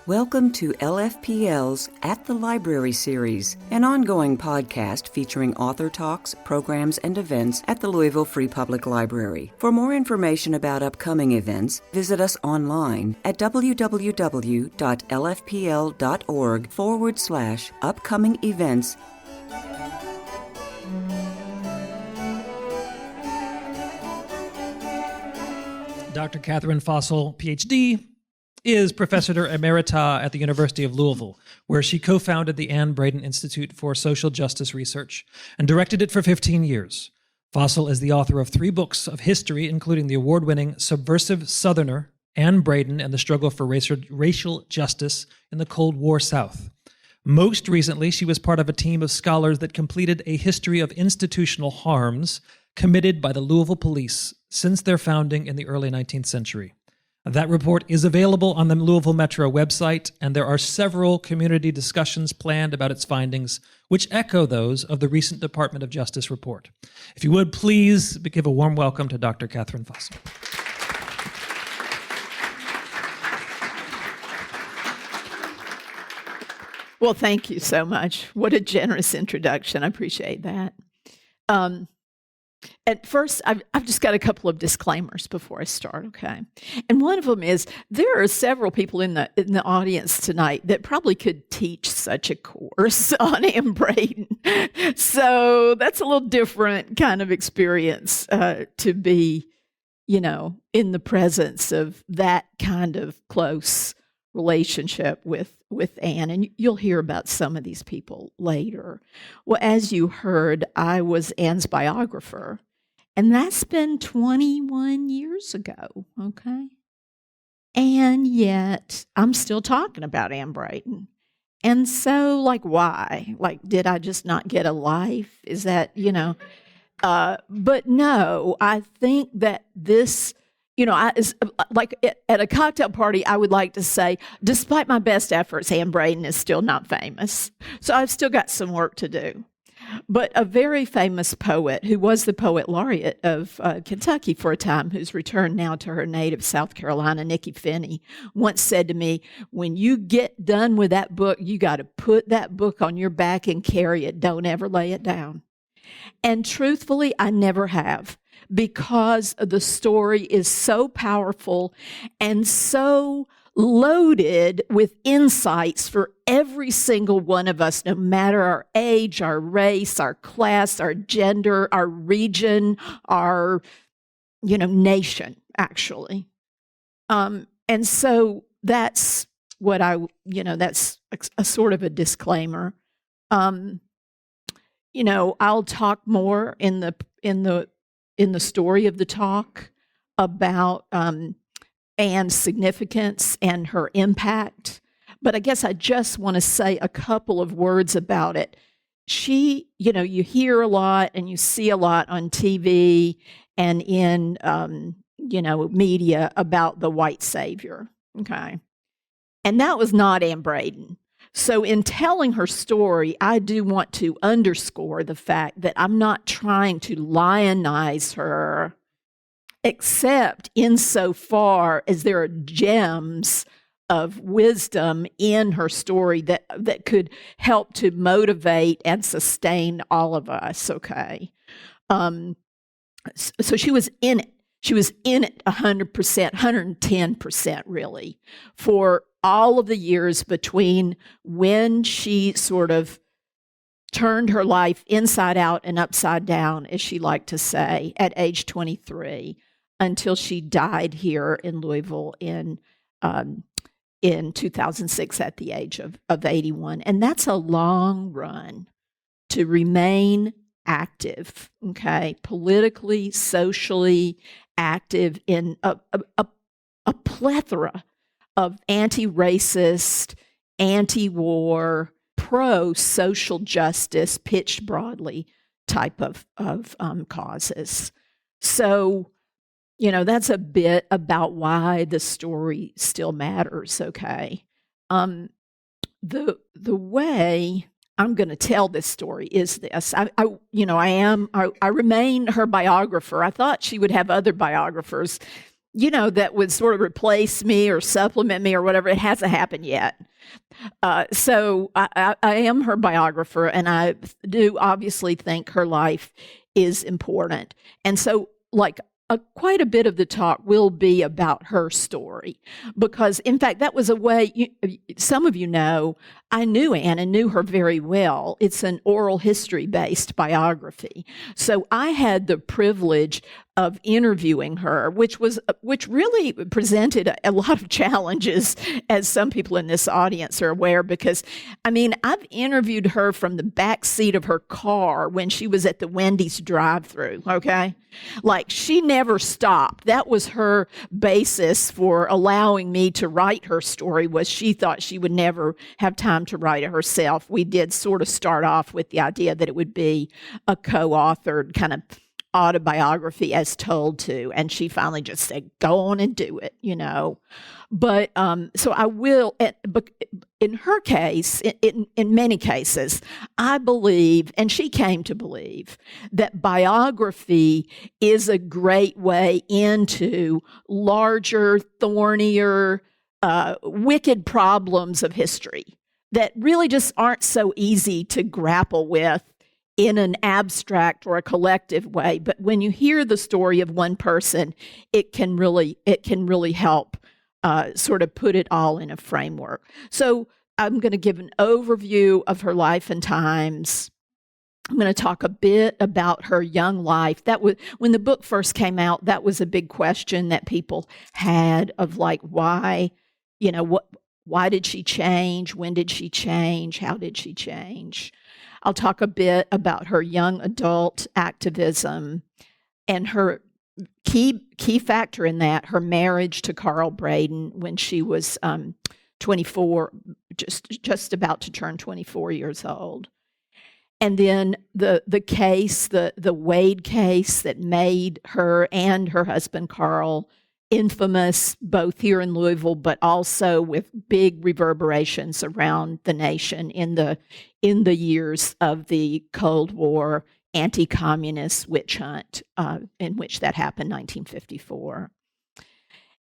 Welcome to LFPL's At the Library series, an ongoing podcast featuring author talks, programs, and events at the Louisville Free Public Library. For more information about upcoming events, visit us online at www.lfpl.org/upcoming events. Dr. Catherine Fosl, PhD, is Professor Emerita at the University of Louisville, where she co-founded the Anne Braden Institute for Social Justice Research and directed it for 15 years. Fosl is the author of 3 books of history, including the award-winning Subversive Southerner, Anne Braden and the Struggle for Racial Justice in the Cold War South. Most recently, she was part of a team of scholars that completed a history of institutional harms committed by the Louisville police since their founding in the early 19th century. That report is available on the Louisville Metro website, and there are several community discussions planned about its findings, which echo those of the recent Department of Justice report. If you would, please give a warm welcome to Dr. Catherine Fosl. Well, thank you so much. What a generous introduction. I appreciate that. At first, I've just got a couple of disclaimers before I start, okay? And one of them is there are several people in the audience tonight that probably could teach such a course on Anne Braden. So that's a little different kind of experience to be, in the presence of that kind of close relationship with Anne, and you'll hear about some of these people later. Well, as you heard, I was Anne's biographer, and that's been 21 years ago, okay? And yet, I'm still talking about Anne Braden. And so, why? Did I just not get a life? Is that, but no, I think that this... at a cocktail party, I would like to say, despite my best efforts, Anne Braden is still not famous. So I've still got some work to do. But a very famous poet, who was the poet laureate of Kentucky for a time, who's returned now to her native South Carolina, Nikki Finney, once said to me, when you get done with that book, you got to put that book on your back and carry it. Don't ever lay it down. And truthfully, I never have. Because the story is so powerful and so loaded with insights for every single one of us, no matter our age, our race, our class, our gender, our region, our, nation, actually. And so that's what that's a sort of a disclaimer. I'll talk more in the story of the talk about Anne's significance and her impact. But I guess I just want to say a couple of words about it. She, you hear a lot and you see a lot on TV and in, media about the white savior, okay? And that was not Anne Braden. So in telling her story, I do want to underscore the fact that I'm not trying to lionize her, except insofar as there are gems of wisdom in her story that could help to motivate and sustain all of us, okay? So she was in it. She was in it 100%, 110% really, for all of the years between when she sort of turned her life inside out and upside down, as she liked to say, at age 23, until she died here in Louisville in 2006 at the age of 81. And that's a long run to remain active, okay, politically, socially active in a plethora of anti-racist, anti-war, pro-social justice, pitched broadly type of causes. So, that's a bit about why the story still matters, okay? The way I'm going to tell this story is this. I remain her biographer. I thought she would have other biographers. that would sort of replace me or supplement me or whatever. It hasn't happened yet. So I am her biographer, and I do obviously think her life is important. And so, quite a bit of the talk will be about her story, because, in fact, that was a way, some of you know, I knew Anne and knew her very well. It's an oral history-based biography. So I had the privilege of interviewing her, which really presented a lot of challenges, as some people in this audience are aware, because, I've interviewed her from the back seat of her car when she was at the Wendy's drive-thru, okay? She never stopped. That was her basis for allowing me to write her story, was she thought she would never have time to write it herself. We did sort of start off with the idea that it would be a co-authored kind of autobiography as told to, and she finally just said, go on and do it, But so I will, but in her case, in many cases, I believe, and she came to believe, that biography is a great way into larger, thornier, wicked problems of history that really just aren't so easy to grapple with in an abstract or a collective way. But when you hear the story of one person, it can really help sort of put it all in a framework. So I'm going to give an overview of her life and times. I'm going to talk a bit about her young life. That was, when the book first came out, that was a big question that people had of why, why did she change? When did she change? How did she change? I'll talk a bit about her young adult activism and her key factor in that, her marriage to Carl Braden when she was 24, just about to turn 24 years old. And then the case, the Wade case that made her and her husband Carl infamous, both here in Louisville, but also with big reverberations around the nation in the years of the Cold War anti-communist witch hunt, in which that happened, 1954.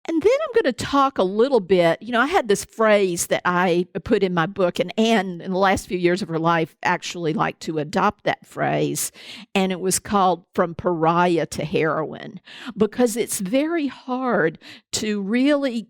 And then I'm going to talk a little bit, I had this phrase that I put in my book, and Anne, in the last few years of her life, actually liked to adopt that phrase, and it was called From Pariah to Heroine, because it's very hard to really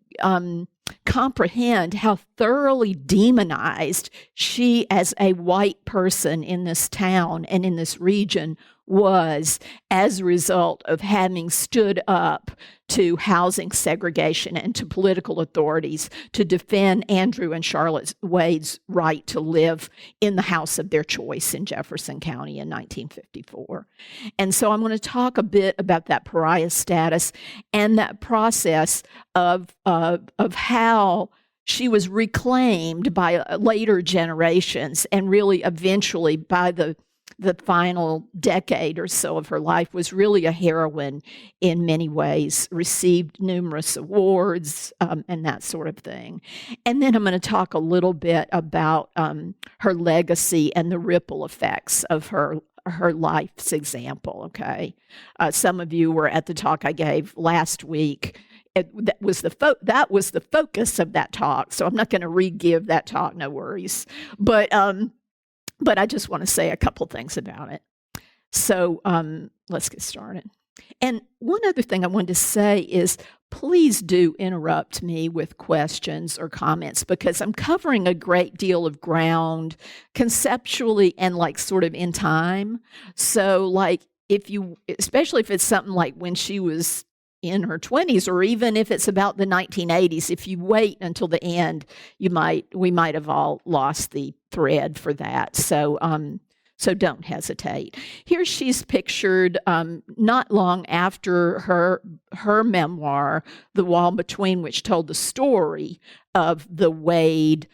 comprehend how thoroughly demonized she, as a white person in this town and in this region, was as a result of having stood up to housing segregation and to political authorities to defend Andrew and Charlotte Wade's right to live in the house of their choice in Jefferson County in 1954. And so I'm going to talk a bit about that pariah status and that process of how she was reclaimed by later generations, and really eventually by the final decade or so of her life was really a heroine in many ways, received numerous awards and that sort of thing. And then I'm going to talk a little bit about her legacy and the ripple effects of her life's example, okay? Some of you were at the talk I gave last week. That was the focus of that talk, so I'm not going to re-give that talk, no worries. But I just want to say a couple things about it. So let's get started. And one other thing I wanted to say is, please do interrupt me with questions or comments, because I'm covering a great deal of ground conceptually and sort of in time. So especially if it's something like when she was in her 20s, or even if it's about the 1980s, if you wait until the end, we might have all lost the thread for that. So don't hesitate. Here she's pictured not long after her memoir, The Wall Between, which told the story of the Wade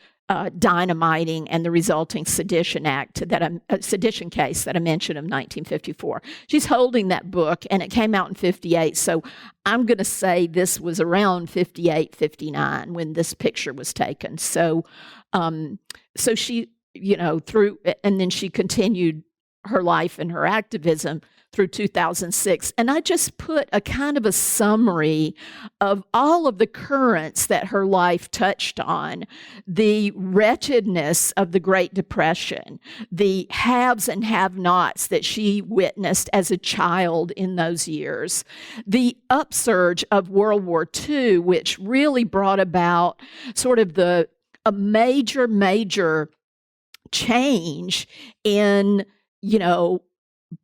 dynamiting and the resulting sedition case that I mentioned of 1954. She's holding that book, and it came out in 58. So I'm going to say this was around 58, 59 when this picture was taken. So she, and then she continued her life and her activism through 2006. And I just put a kind of a summary of all of the currents that her life touched on: the wretchedness of the Great Depression, the haves and have-nots that she witnessed as a child in those years, the upsurge of World War II, which really brought about sort of a major change in,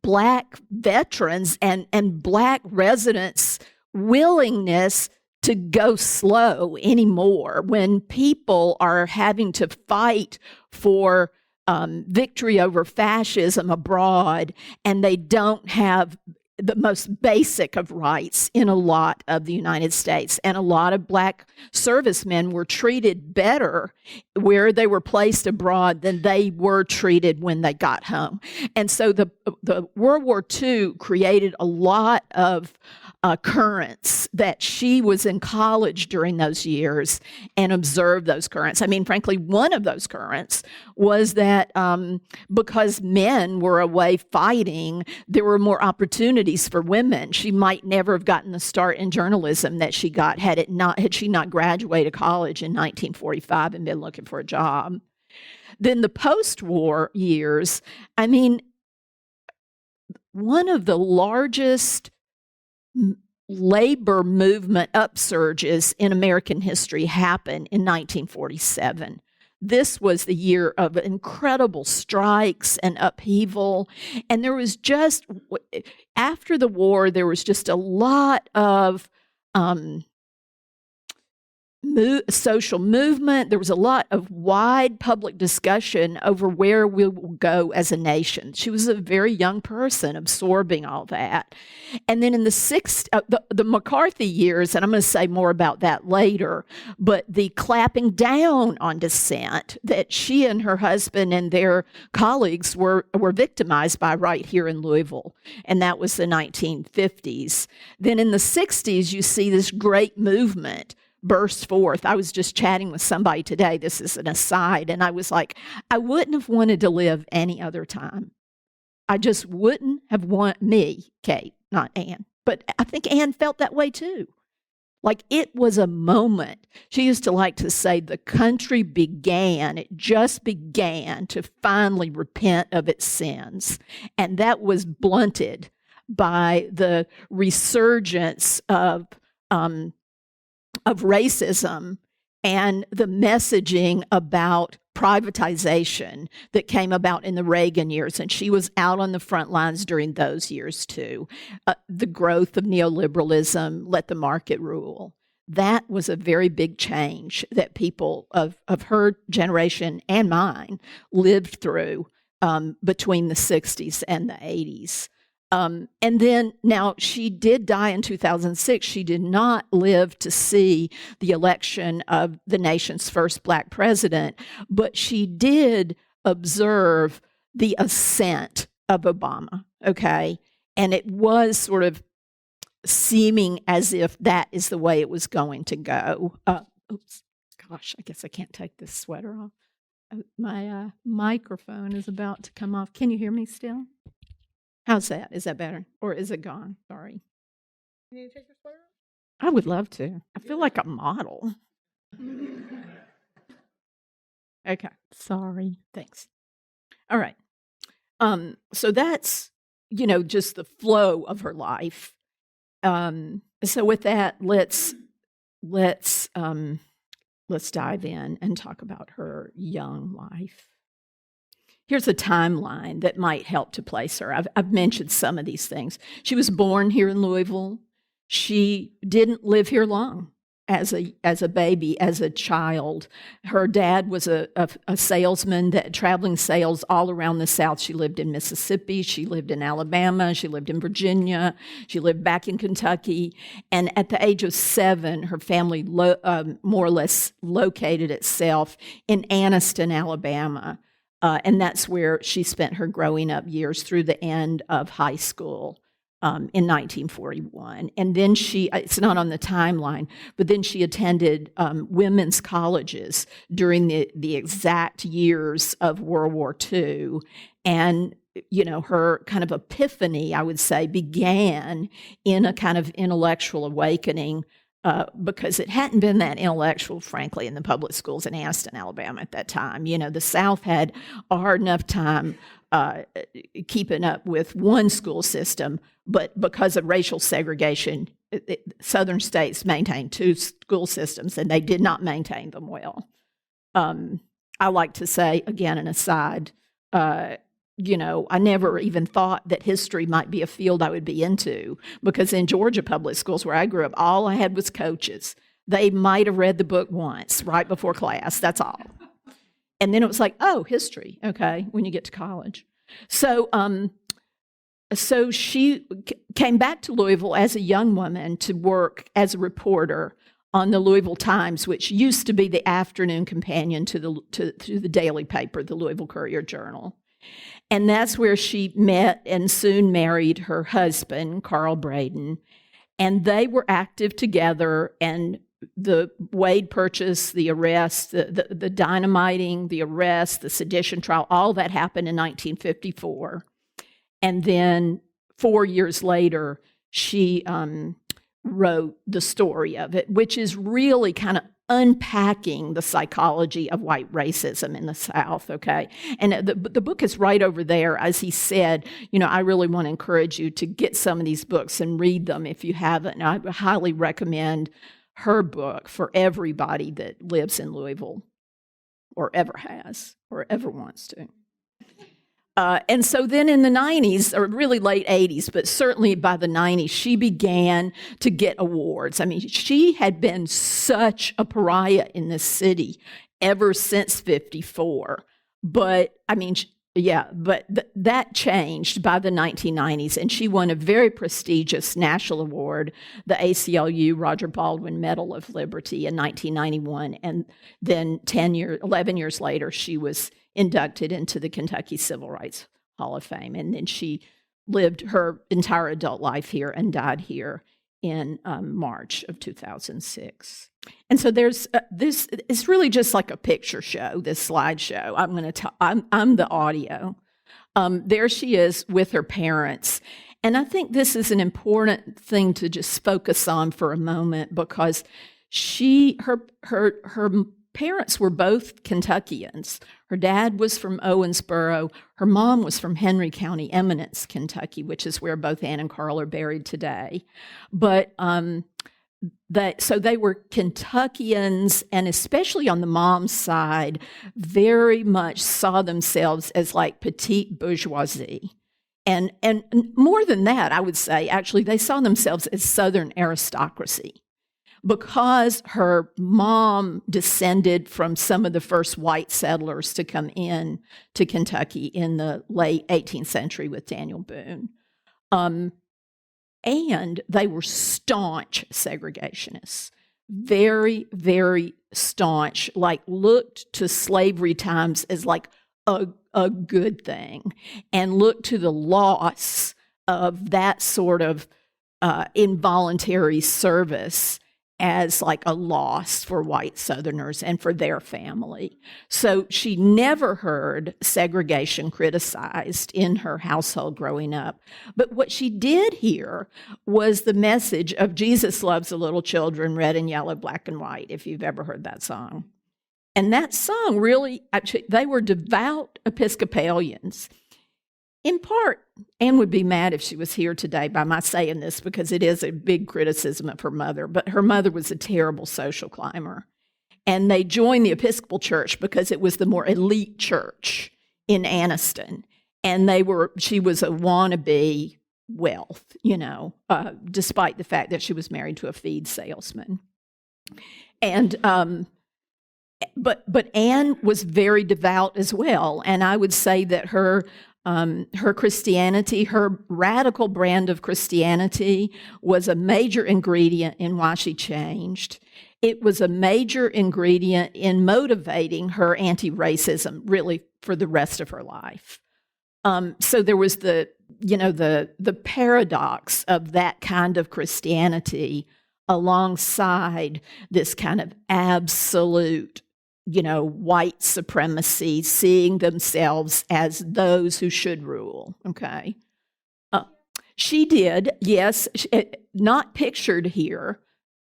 Black veterans and Black residents' willingness to go slow anymore when people are having to fight for victory over fascism abroad, and they don't have the most basic of rights in a lot of the United States. And a lot of Black servicemen were treated better where they were placed abroad than they were treated when they got home. And so the World War II created a lot of currents that she was in college during those years and observed those currents. I mean, frankly, one of those currents was that because men were away fighting, there were more opportunities for women. She might never have gotten the start in journalism that she got had she not graduated college in 1945 and been looking for a job. Then the post-war years, I mean, one of the largest labor movement upsurges in American history happened in 1947. This was the year of incredible strikes and upheaval. And there was just, after the war, there was just a lot of social movement. There was a lot of wide public discussion over where we will go as a nation. She was a very young person absorbing all that. And then in the McCarthy years, and I'm going to say more about that later, but the clapping down on dissent that she and her husband and their colleagues were victimized by right here in Louisville. And that was the 1950s. Then in the 60s, you see this great movement burst forth. I was just chatting with somebody today, this is an aside, and I was like, I wouldn't have wanted to live any other time. I just wouldn't have me, Kate, not Anne, but I think Anne felt that way too. Like it was a moment. She used to like to say the country it just began to finally repent of its sins. And that was blunted by the resurgence of racism and the messaging about privatization that came about in the Reagan years. And she was out on the front lines during those years too. The growth of neoliberalism, let the market rule. That was a very big change that people of her generation and mine lived through between the 60s and the 80s. And then, now, she did die in 2006. She did not live to see the election of the nation's first Black president, but she did observe the ascent of Obama, okay? And it was sort of seeming as if that is the way it was going to go. Oops, gosh, I guess I can't take this sweater off. My microphone is about to come off. Can you hear me still? How's that? Is that better? Or is it gone? Sorry. You need to take your sweater off? I would love to. I feel like a model. Okay. Sorry. Thanks. All right. So that's, just the flow of her life. So with that, let's dive in and talk about her young life. Here's a timeline that might help to place her. I've mentioned some of these things. She was born here in Louisville. She didn't live here long as a baby, as a child. Her dad was a salesman that traveling sales all around the South. She lived in Mississippi. She lived in Alabama. She lived in Virginia. She lived back in Kentucky. And at the age of 7, her family more or less located itself in Anniston, Alabama. And that's where she spent her growing up years through the end of high school in 1941. And then it's not on the timeline, but then she attended women's colleges during the exact years of World War II. And her kind of epiphany, I would say, began in a kind of intellectual awakening because it hadn't been that intellectual, frankly, in the public schools in Anniston, Alabama at that time. The South had a hard enough time keeping up with one school system, but because of racial segregation, Southern states maintained two school systems, and they did not maintain them well. I like to say, again, an aside, I never even thought that history might be a field I would be into, because in Georgia public schools where I grew up, all I had was coaches. They might have read the book once right before class, that's all. And then it was like, oh, history, okay, when you get to college. So she came back to Louisville as a young woman to work as a reporter on the Louisville Times, which used to be the afternoon companion to the daily paper, the Louisville Courier-Journal. And that's where she met and soon married her husband, Carl Braden. And they were active together, and the Wade Purchase, the arrest, the dynamiting, the arrest, the sedition trial, all that happened in 1954. And then 4 years later, she wrote the story of it, which is really kind of unpacking the psychology of white racism in the South, okay? And the book is right over there. As he said, I really want to encourage you to get some of these books and read them if you haven't. And I highly recommend her book for everybody that lives in Louisville or ever has or ever wants to. And so then in the 90s, or really late 80s, but certainly by the 90s, she began to get awards. I mean, she had been such a pariah in this city ever since 54. But, I mean, that changed by the 1990s, and she won a very prestigious national award, the ACLU Roger Baldwin Medal of Liberty in 1991. And then 11 years later, she was inducted into the Kentucky Civil Rights Hall of Fame. And then she lived her entire adult life here and died here in March of 2006. And so there's this. It's really just like a picture show. This slideshow. I'm the audio. There she is with her parents, and I think this is an important thing to just focus on for a moment, because her parents were both Kentuckians. Her dad was from Owensboro. Her mom was from Henry County, Eminence, Kentucky, which is where both Anne and Carl are buried today. But so they were Kentuckians, and especially on the mom's side, very much saw themselves as like petite bourgeoisie. And more than that, I would say, actually, they saw themselves as Southern aristocracy, because her mom descended from some of the first white settlers to come in to Kentucky in the late 18th century with Daniel Boone. And they were staunch segregationists, very, very staunch, like looked to slavery times as like a good thing, and looked to the loss of that sort of involuntary service as like a loss for white Southerners and for their family. So she never heard segregation criticized in her household growing up. But what she did hear was the message of Jesus loves the little children, red and yellow, black and white, if you've ever heard that song. And that song really, actually, they were devout Episcopalians. In part, Anne would be mad if she was here today by my saying this, because it is a big criticism of her mother, but her mother was a terrible social climber. And they joined the Episcopal Church because it was the more elite church in Anniston. And she was a wannabe wealth, despite the fact that she was married to a feed salesman. And but Anne was very devout as well. And I would say that her Christianity, her radical brand of Christianity, was a major ingredient in why she changed. It was a major ingredient in motivating her anti-racism, really, for the rest of her life. So there was the paradox of that kind of Christianity alongside this kind of absolute white supremacy, seeing themselves as those who should rule, okay? She did, yes, not pictured here,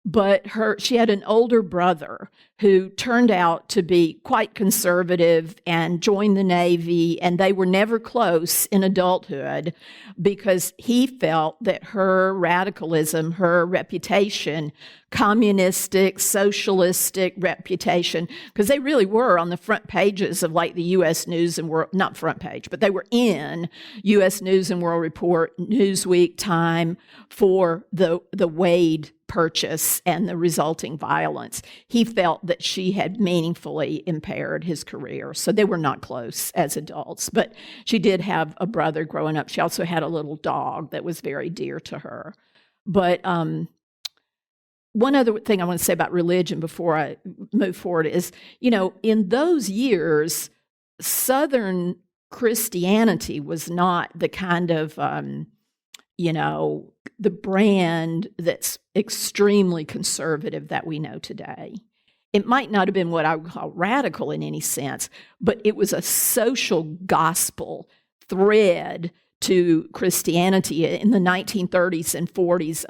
but she had an older brother who turned out to be quite conservative and joined the Navy, and they were never close in adulthood because he felt that her radicalism, her reputation, communistic, socialistic reputation, because they really were on the front pages of like the U.S. News and World, not front page, but they were in U.S. News and World Report, Newsweek, Time for the Wade purchase and the resulting violence. He felt that she had meaningfully impaired his career. So they were not close as adults. But she did have a brother growing up. She also had a little dog that was very dear to her. But one other thing I want to say about religion before I move forward is, in those years, Southern Christianity was not the kind of, the brand that's extremely conservative that we know today. It might not have been what I would call radical in any sense, but it was a social gospel thread to Christianity in the 1930s and 40s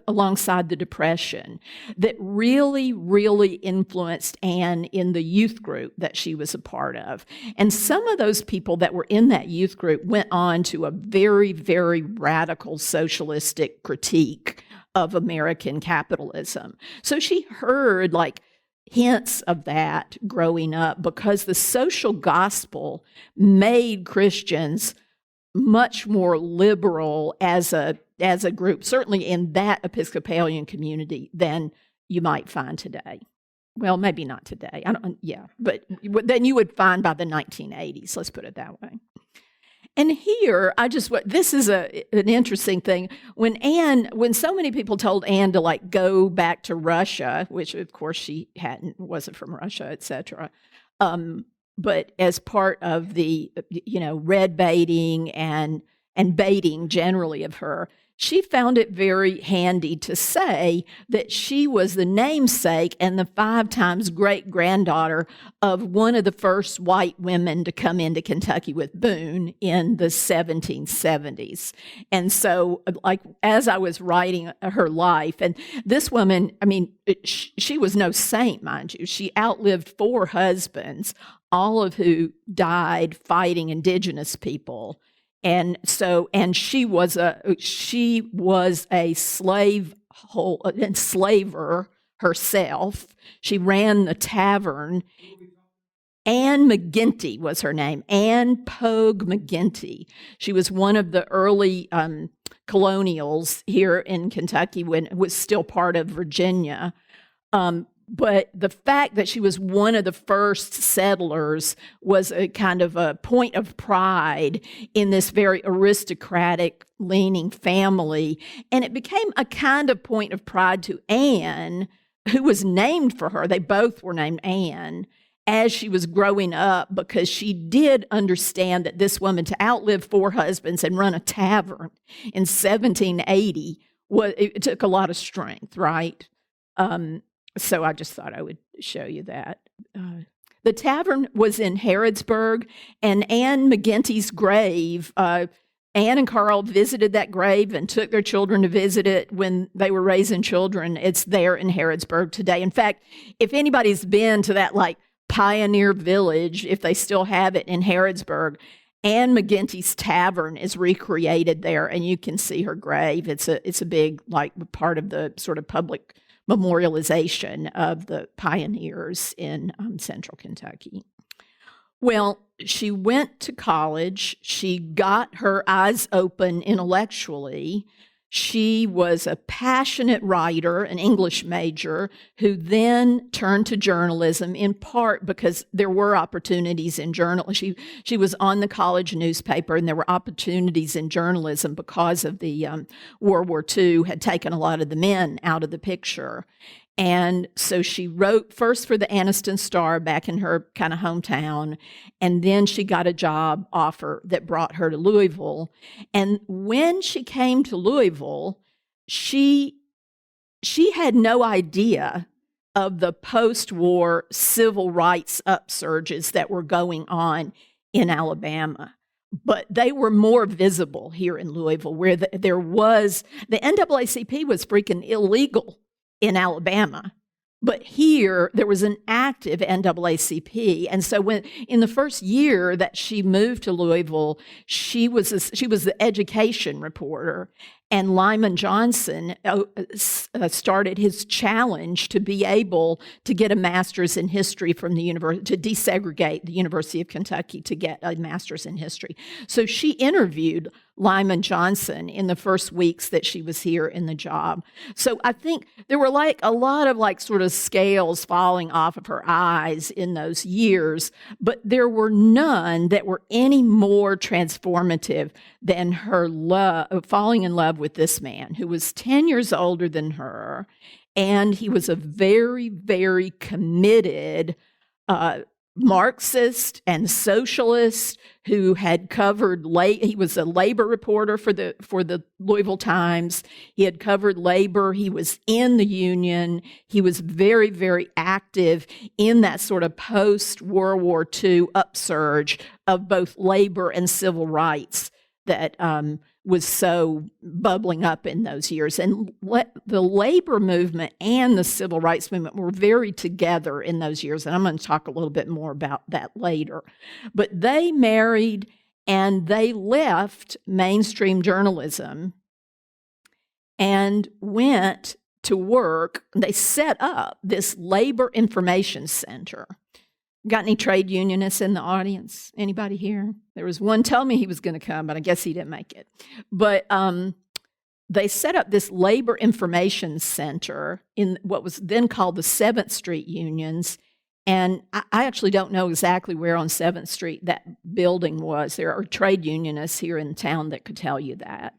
alongside the Depression that really, really influenced Anne in the youth group that she was a part of. And some of those people that were in that youth group went on to a very, very radical socialistic critique of American capitalism. So she heard hints of that growing up because the social gospel made Christians much more liberal as a group, certainly in that Episcopalian community, than you might find today. Well, maybe not today. But then you would find by the 1980s. Let's put it that way. And here, this is an interesting thing. When so many people told Anne to go back to Russia, which of course she wasn't from Russia, etc. But as part of the, red baiting and baiting generally of her, she found it very handy to say that she was the namesake and the 5 times great-granddaughter of one of the first white women to come into Kentucky with Boone in the 1770s. And so, as I was writing her life, and this woman, she was no saint, mind you. She outlived 4 husbands, all of who died fighting indigenous people. And she was a enslaver herself. She ran the tavern. Anne McGinty was her name, Anne Pogue McGinty. She was one of the early colonials here in Kentucky when it was still part of Virginia. But the fact that she was one of the first settlers was a kind of a point of pride in this very aristocratic-leaning family. And it became a kind of point of pride to Anne, who was named for her. They both were named Anne as she was growing up, because she did understand that this woman, to outlive 4 husbands and run a tavern in 1780, it took a lot of strength, right? So I just thought I would show you that. The tavern was in Harrodsburg, and Anne McGinty's grave, Anne and Carl visited that grave and took their children to visit it when they were raising children. It's there in Harrodsburg today. In fact, if anybody's been to that pioneer village, if they still have it in Harrodsburg, Anne McGinty's tavern is recreated there, and you can see her grave. It's a big part of the sort of public memorialization of the pioneers in central Kentucky. Well, she went to college. She got her eyes open intellectually. She was a passionate writer, an English major, who then turned to journalism, in part because there were opportunities in journalism. She was on the college newspaper, and there were opportunities in journalism because of the World War II had taken a lot of the men out of the picture. And so she wrote first for the Anniston Star back in her kind of hometown, and then she got a job offer that brought her to Louisville. And when she came to Louisville, she had no idea of the post-war civil rights upsurges that were going on in Alabama. But they were more visible here in Louisville, where the NAACP was freaking illegal in Alabama. But here, there was an active NAACP. And so in the first year that she moved to Louisville, she was the education reporter. And Lyman Johnson started his challenge to be able to get a master's in history from the university, to desegregate the University of Kentucky to get a master's in history. So she interviewed Lyman Johnson in the first weeks that she was here in the job. So I think there were like a lot of like sort of scales falling off of her eyes in those years, but there were none that were any more transformative than her falling in love with this man who was 10 years older than her, and he was a very, very committed Marxist and socialist who had covered he was a labor reporter for the Louisville Times. He had covered labor. He was in the union. He was very, very active in that sort of post-World War II upsurge of both labor and civil rights that was so bubbling up in those years. And the labor movement and the civil rights movement were very together in those years, and I'm going to talk a little bit more about that later. But they married, and they left mainstream journalism and went to work. They set up this labor information center. Got any trade unionists in the audience? Anybody here? There was one telling me he was going to come, but I guess he didn't make it. But they set up this labor information center in what was then called the 7th Street Unions. And I actually don't know exactly where on 7th Street that building was. There are trade unionists here in town that could tell you that.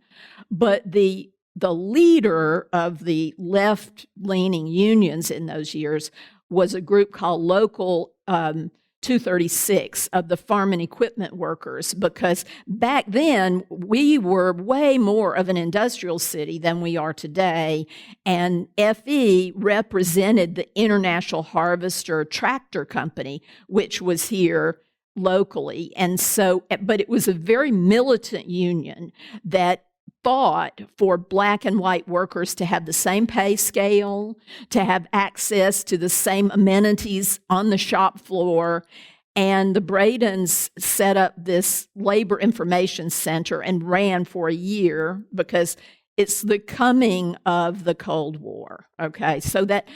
But the leader of the left-leaning unions in those years was a group called Local 236 of the farm and equipment workers, because back then we were way more of an industrial city than we are today, and FE represented the International Harvester Tractor Company, which was here locally. And so, but it was a very militant union that fought for black and white workers to have the same pay scale, to have access to the same amenities on the shop floor. And the Bradens set up this labor information center and ran for a year because it's the coming of the Cold War, okay? So that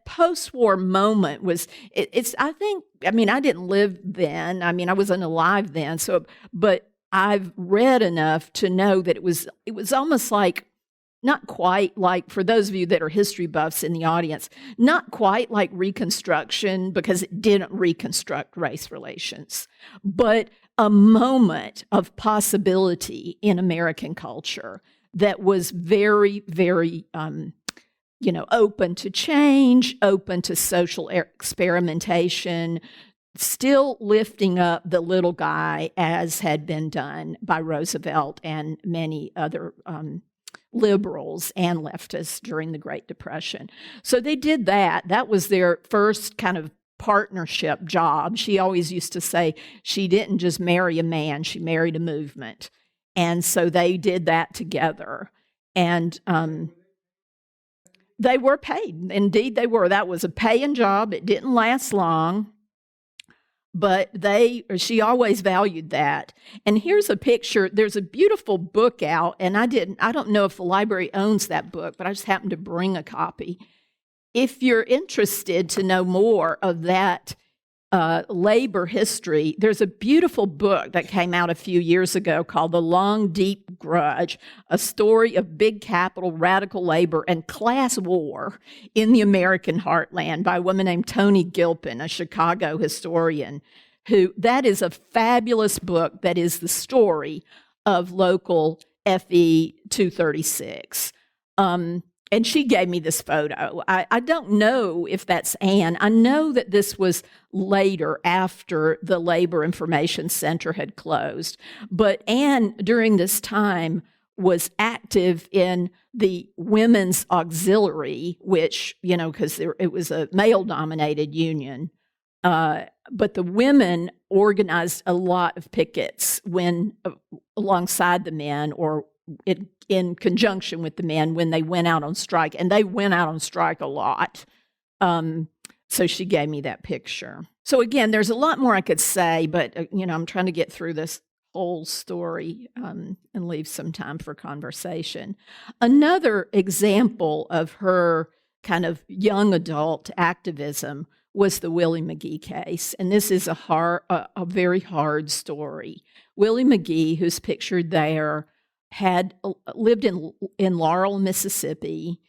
post-war moment was, I didn't live then. I mean, I wasn't alive then, but I've read enough to know that it was almost like, not quite like, for those of you that are history buffs in the audience, not quite like Reconstruction, because it didn't reconstruct race relations, but a moment of possibility in American culture that was very, very, open to change, open to social experimentation, still lifting up the little guy as had been done by Roosevelt and many other liberals and leftists during the Great Depression. So they did that. That was their first kind of partnership job. She always used to say she didn't just marry a man, she married a movement. And so they did that together. And they were paid. Indeed, they were. That was a paying job. It didn't last long. But she always valued that. And here's a picture. There's a beautiful book out, and I don't know if the library owns that book, but I just happened to bring a copy. If you're interested to know more of that labor history, there's a beautiful book that came out a few years ago called The Long, Deep Grudge, a story of big capital, radical labor, and class war in the American heartland by a woman named Toni Gilpin, a Chicago historian, that is a fabulous book that is the story of local FE 236. And she gave me this photo. I don't know if that's Anne. I know that this was later after the Labor Information Center had closed. But Anne, during this time, was active in the women's auxiliary, which, because it was a male-dominated union. But the women organized a lot of pickets alongside the men or in conjunction with the men when they went out on strike. And they went out on strike a lot. So she gave me that picture. So again, there's a lot more I could say, but, I'm trying to get through this whole story and leave some time for conversation. Another example of her kind of young adult activism was the Willie McGee case. And this is a very hard story. Willie McGee, who's pictured there, had lived in Laurel, Mississippi,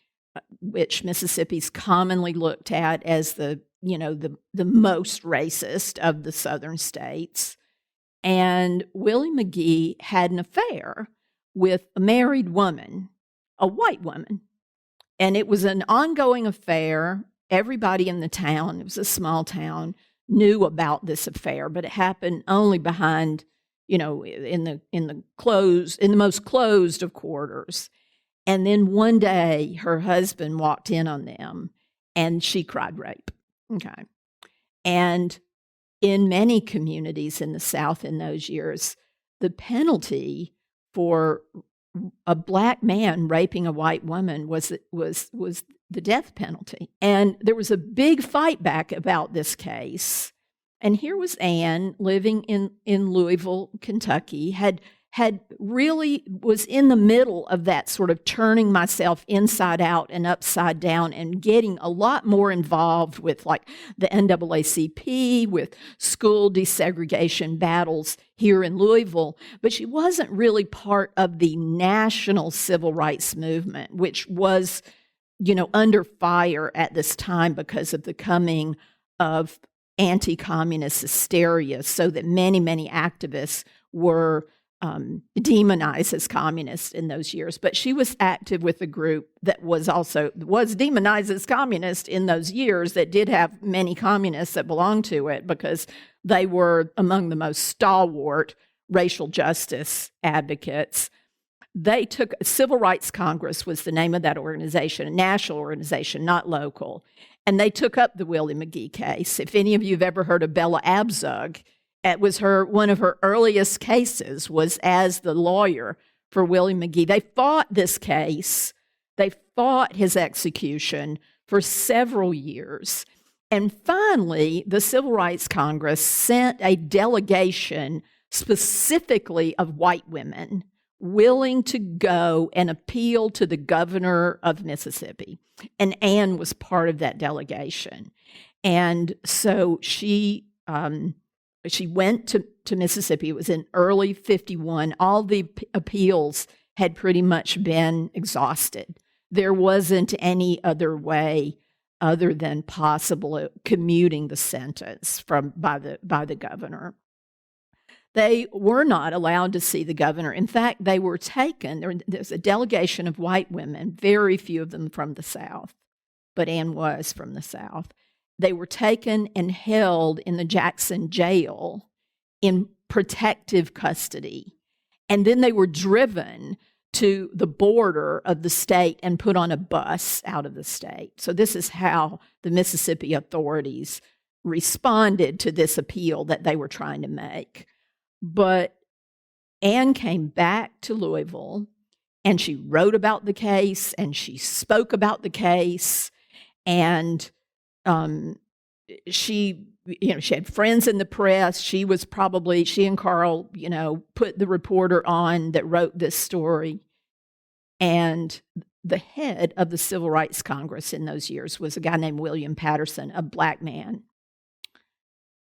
which Mississippi's commonly looked at as the most racist of the southern states. And Willie McGee had an affair with a married woman, a white woman. And it was an ongoing affair. Everybody in the town, it was a small town, knew about this affair, but it happened only behind, in the most closed of quarters. And then one day her husband walked in on them and she cried rape. Okay. And in many communities in the South in those years, the penalty for a black man raping a white woman was the death penalty. And there was a big fight back about this case. And here was Anne living in Louisville, Kentucky, was in the middle of that sort of turning myself inside out and upside down and getting a lot more involved with like the NAACP, with school desegregation battles here in Louisville. But she wasn't really part of the national civil rights movement, which was, under fire at this time because of the coming of anti-communist hysteria, so that many, many activists were demonized as communists in those years. But she was active with a group that was demonized as communist in those years, that did have many communists that belonged to it because they were among the most stalwart racial justice advocates. They took Civil Rights Congress was the name of that organization, a national organization, not local. And they took up the Willie McGee case. If any of you have ever heard of Bella Abzug, it was one of her earliest cases was as the lawyer for Willie McGee. They fought this case. They fought his execution for several years. And finally, the Civil Rights Congress sent a delegation specifically of white women willing to go and appeal to the governor of Mississippi. And Anne was part of that delegation. And so she went to Mississippi. It was in early 1951. All the appeals had pretty much been exhausted. There wasn't any other way other than possible commuting the sentence by the governor. They were not allowed to see the governor. In fact, they were taken. There's a delegation of white women, very few of them from the South, but Anne was from the South. They were taken and held in the Jackson jail in protective custody. And then they were driven to the border of the state and put on a bus out of the state. So this is how the Mississippi authorities responded to this appeal that they were trying to make. But Anne came back to Louisville, and she wrote about the case, and she spoke about the case, and she had friends in the press. She and Carl, put the reporter on that wrote this story. And the head of the Civil Rights Congress in those years was a guy named William Patterson, a black man.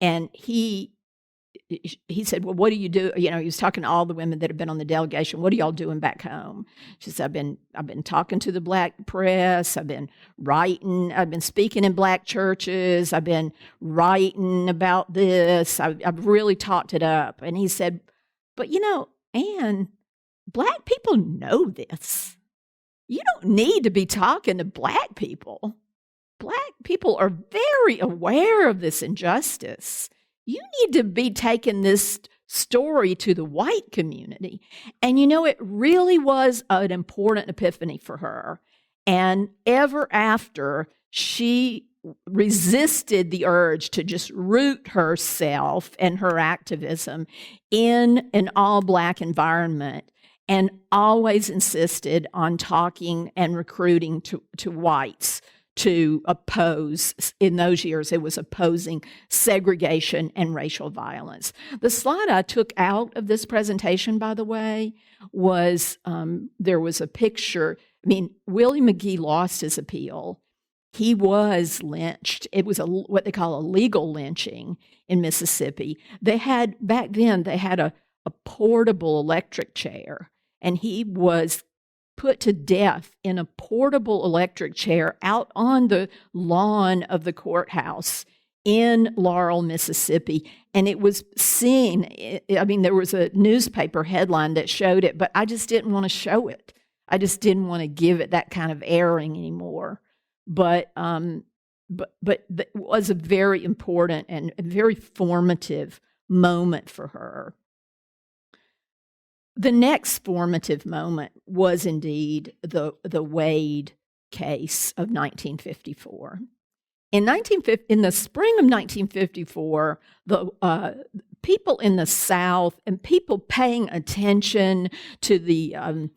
And he said, well, what do you do? He was talking to all the women that had been on the delegation. What are y'all doing back home? She said, I've been talking to the black press. I've been writing. I've been speaking in black churches. I've been writing about this. I've really talked it up. And he said, but Anne, black people know this. You don't need to be talking to black people. Black people are very aware of this injustice. You need to be taking this story to the white community. And it really was an important epiphany for her. And ever after, she resisted the urge to just root herself and her activism in an all-Black environment, and always insisted on talking and recruiting to whites to oppose. In those years, it was opposing segregation and racial violence. The slide I took out of this presentation, by the way, was there was a picture. Willie McGee lost his appeal. He was lynched. It was what they call a legal lynching in Mississippi. Back then, they had a portable electric chair, and he was put to death in a portable electric chair out on the lawn of the courthouse in Laurel, Mississippi. And it was seen, there was a newspaper headline that showed it, but I just didn't want to show it. I just didn't want to give it that kind of airing anymore. But it was a very important and a very formative moment for her. The next formative moment was indeed the Wade case of 1954. In the spring of 1954, the people in the South and people paying attention to the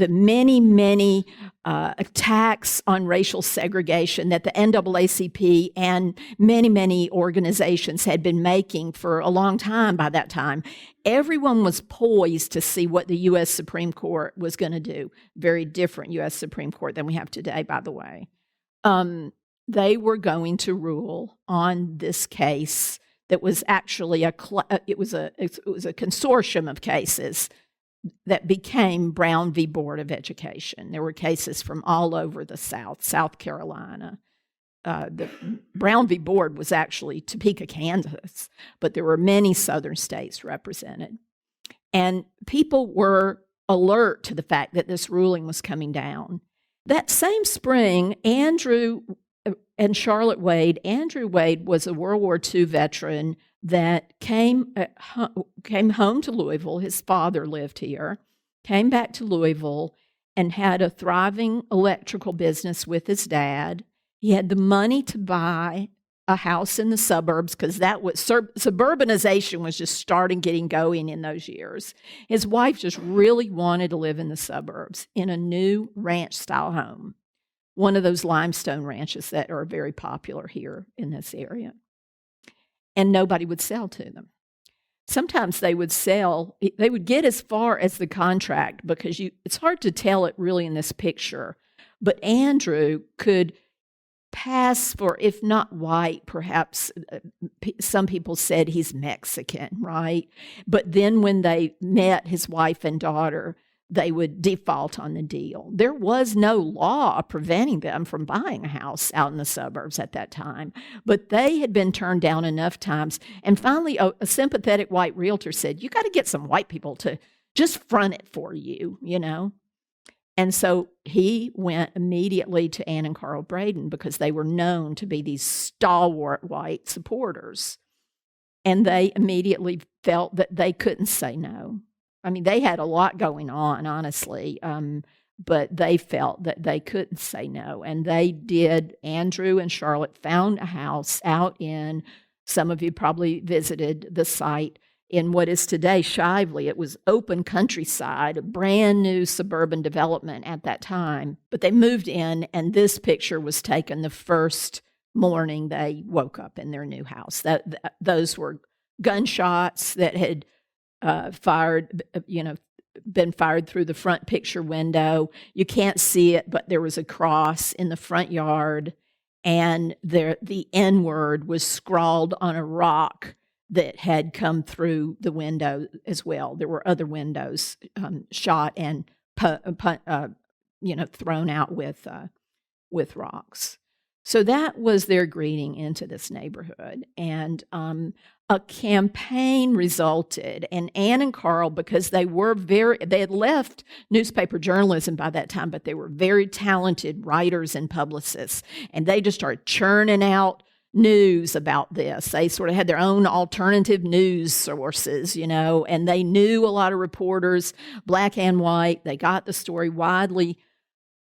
many attacks on racial segregation that the NAACP and many organizations had been making for a long time by that time, everyone was poised to see what the U.S. Supreme Court was going to do. Very different U.S. Supreme Court than we have today, by the way. They were going to rule on this case that was actually it was a consortium of cases that became Brown v. Board of Education. There were cases from all over the South Carolina. The Brown v. Board was actually Topeka, Kansas, but there were many southern states represented. And people were alert to the fact that this ruling was coming down. That same spring, Andrew and Charlotte Wade. Andrew Wade was a World War II veteran that came home to Louisville. His father lived here, came back to Louisville, and had a thriving electrical business with his dad. He had the money to buy a house in the suburbs because that was suburbanization was just getting going in those years. His wife just really wanted to live in the suburbs in a new ranch-style home, one of those limestone ranches that are very popular here in this area. And nobody would sell to them. Sometimes they would get as far as the contract because it's hard to tell it really in this picture, but Andrew could pass for, if not white, perhaps some people said he's Mexican, right? But then when they met his wife and daughter, they would default on the deal. There was no law preventing them from buying a house out in the suburbs at that time, but they had been turned down enough times. And finally, a sympathetic white realtor said, "You got to get some white people to just front it for you, you know?" And so he went immediately to Anne and Carl Braden because they were known to be these stalwart white supporters. And they immediately felt that they couldn't say no. I mean, they had a lot going on, honestly, but they felt that they couldn't say no. And they did. Andrew and Charlotte found a house out in, some of you probably visited the site, in what is today Shively. It was open countryside, a brand new suburban development at that time. But they moved in, and this picture was taken the first morning they woke up in their new house. Those were gunshots that had been fired through the front picture window. You can't see it, but there was a cross in the front yard, and the N-word was scrawled on a rock that had come through the window as well. There were other windows shot and thrown out with rocks. So that was their greeting into this neighborhood. And a campaign resulted. And Anne and Carl, because they had left newspaper journalism by that time, but they were very talented writers and publicists. And they just started churning out news about this. They sort of had their own alternative news sources, and they knew a lot of reporters, black and white. They got the story widely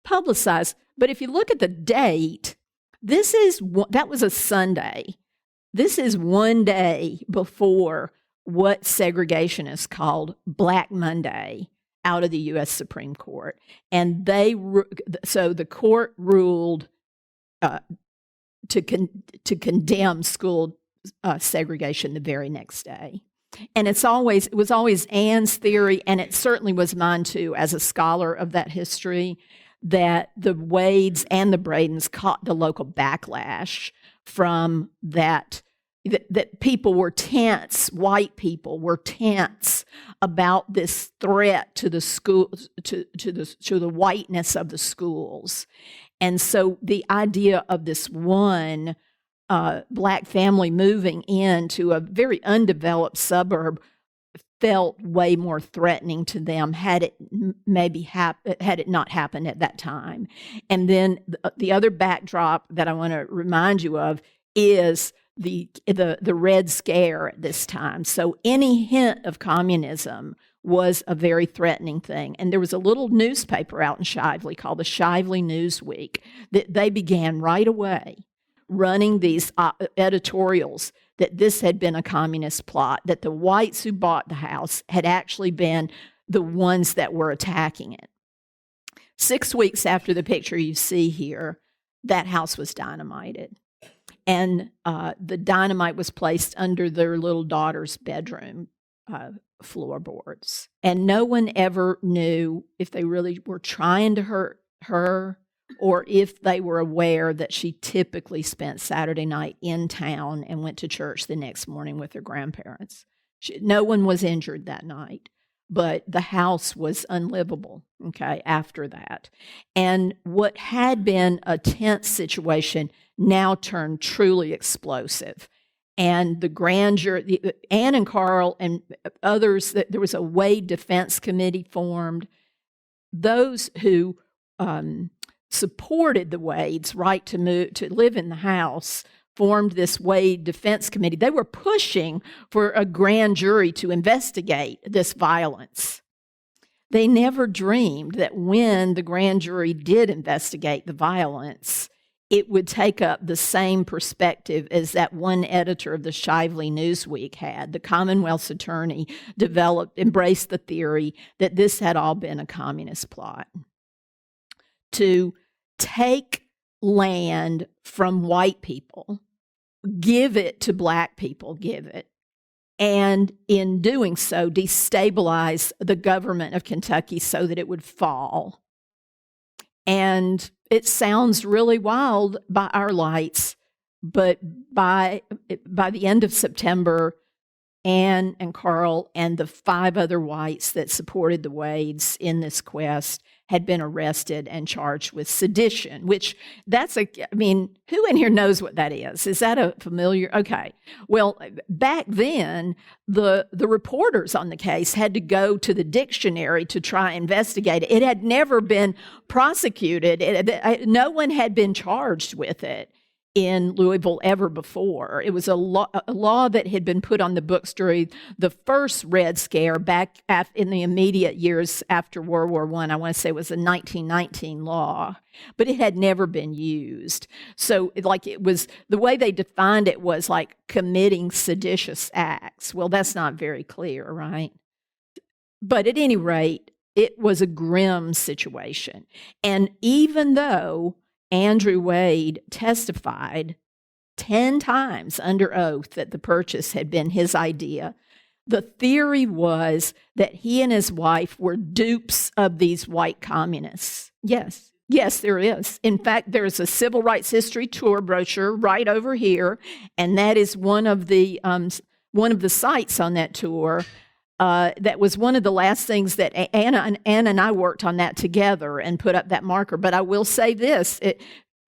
publicized. But if you look at the date, that was a Sunday. This is one day before what segregationists called Black Monday out of the U.S. Supreme Court. And so the court ruled to condemn school segregation the very next day. And it was always Anne's theory, and it certainly was mine too, as a scholar of that history, that the Wades and the Bradens caught the local backlash from that people were tense, white people were tense about this threat to the schools, to the whiteness of the schools. And so the idea of this one black family moving into a very undeveloped suburb felt way more threatening to them had it not happened at that time. And then the other backdrop that I want to remind you of is the Red Scare at this time. So any hint of communism was a very threatening thing. And there was a little newspaper out in Shively called the Shively Newsweek that they began right away running these editorials that this had been a communist plot, that the whites who bought the house had actually been the ones that were attacking it. 6 weeks after the picture you see here, that house was dynamited. And the dynamite was placed under their little daughter's bedroom floorboards. And no one ever knew if they really were trying to hurt her or if they were aware that she typically spent Saturday night in town and went to church the next morning with her grandparents. No one was injured that night, but the house was unlivable, after that. And what had been a tense situation now turned truly explosive. And the grand jury, Anne and Carl and others, there was a Wade Defense Committee formed. Those who supported the Wade's right to live in the house formed this Wade Defense Committee. They were pushing for a grand jury to investigate this violence. They never dreamed that when the grand jury did investigate the violence, it would take up the same perspective as that one editor of the Shively Newsweek had. The Commonwealth's attorney embraced the theory that this had all been a communist plot to take land from white people, give it to black people, and in doing so, destabilize the government of Kentucky so that it would fall. And it sounds really wild by our lights, but by the end of September, Anne and Carl and the 5 other whites that supported the Wades in this quest had been arrested and charged with sedition, which who in here knows what that is? Is that a familiar? Okay. Well, back then, the reporters on the case had to go to the dictionary to try and investigate it. It had never been prosecuted. No one had been charged with it in Louisville ever before. It was a law that had been put on the books during the first Red Scare back in the immediate years after World War I. I want to say it was a 1919 law, but it had never been used. So it was, the way they defined it was like committing seditious acts. Well, that's not very clear, right? But at any rate, it was a grim situation. And even though Andrew Wade testified 10 times under oath that the purchase had been his idea, the theory was that he and his wife were dupes of these white communists. Yes, there is. In fact, there's a civil rights history tour brochure right over here, and that is one of the sites on that tour. That was one of the last things that Anne and I worked on that together and put up that marker. But I will say this.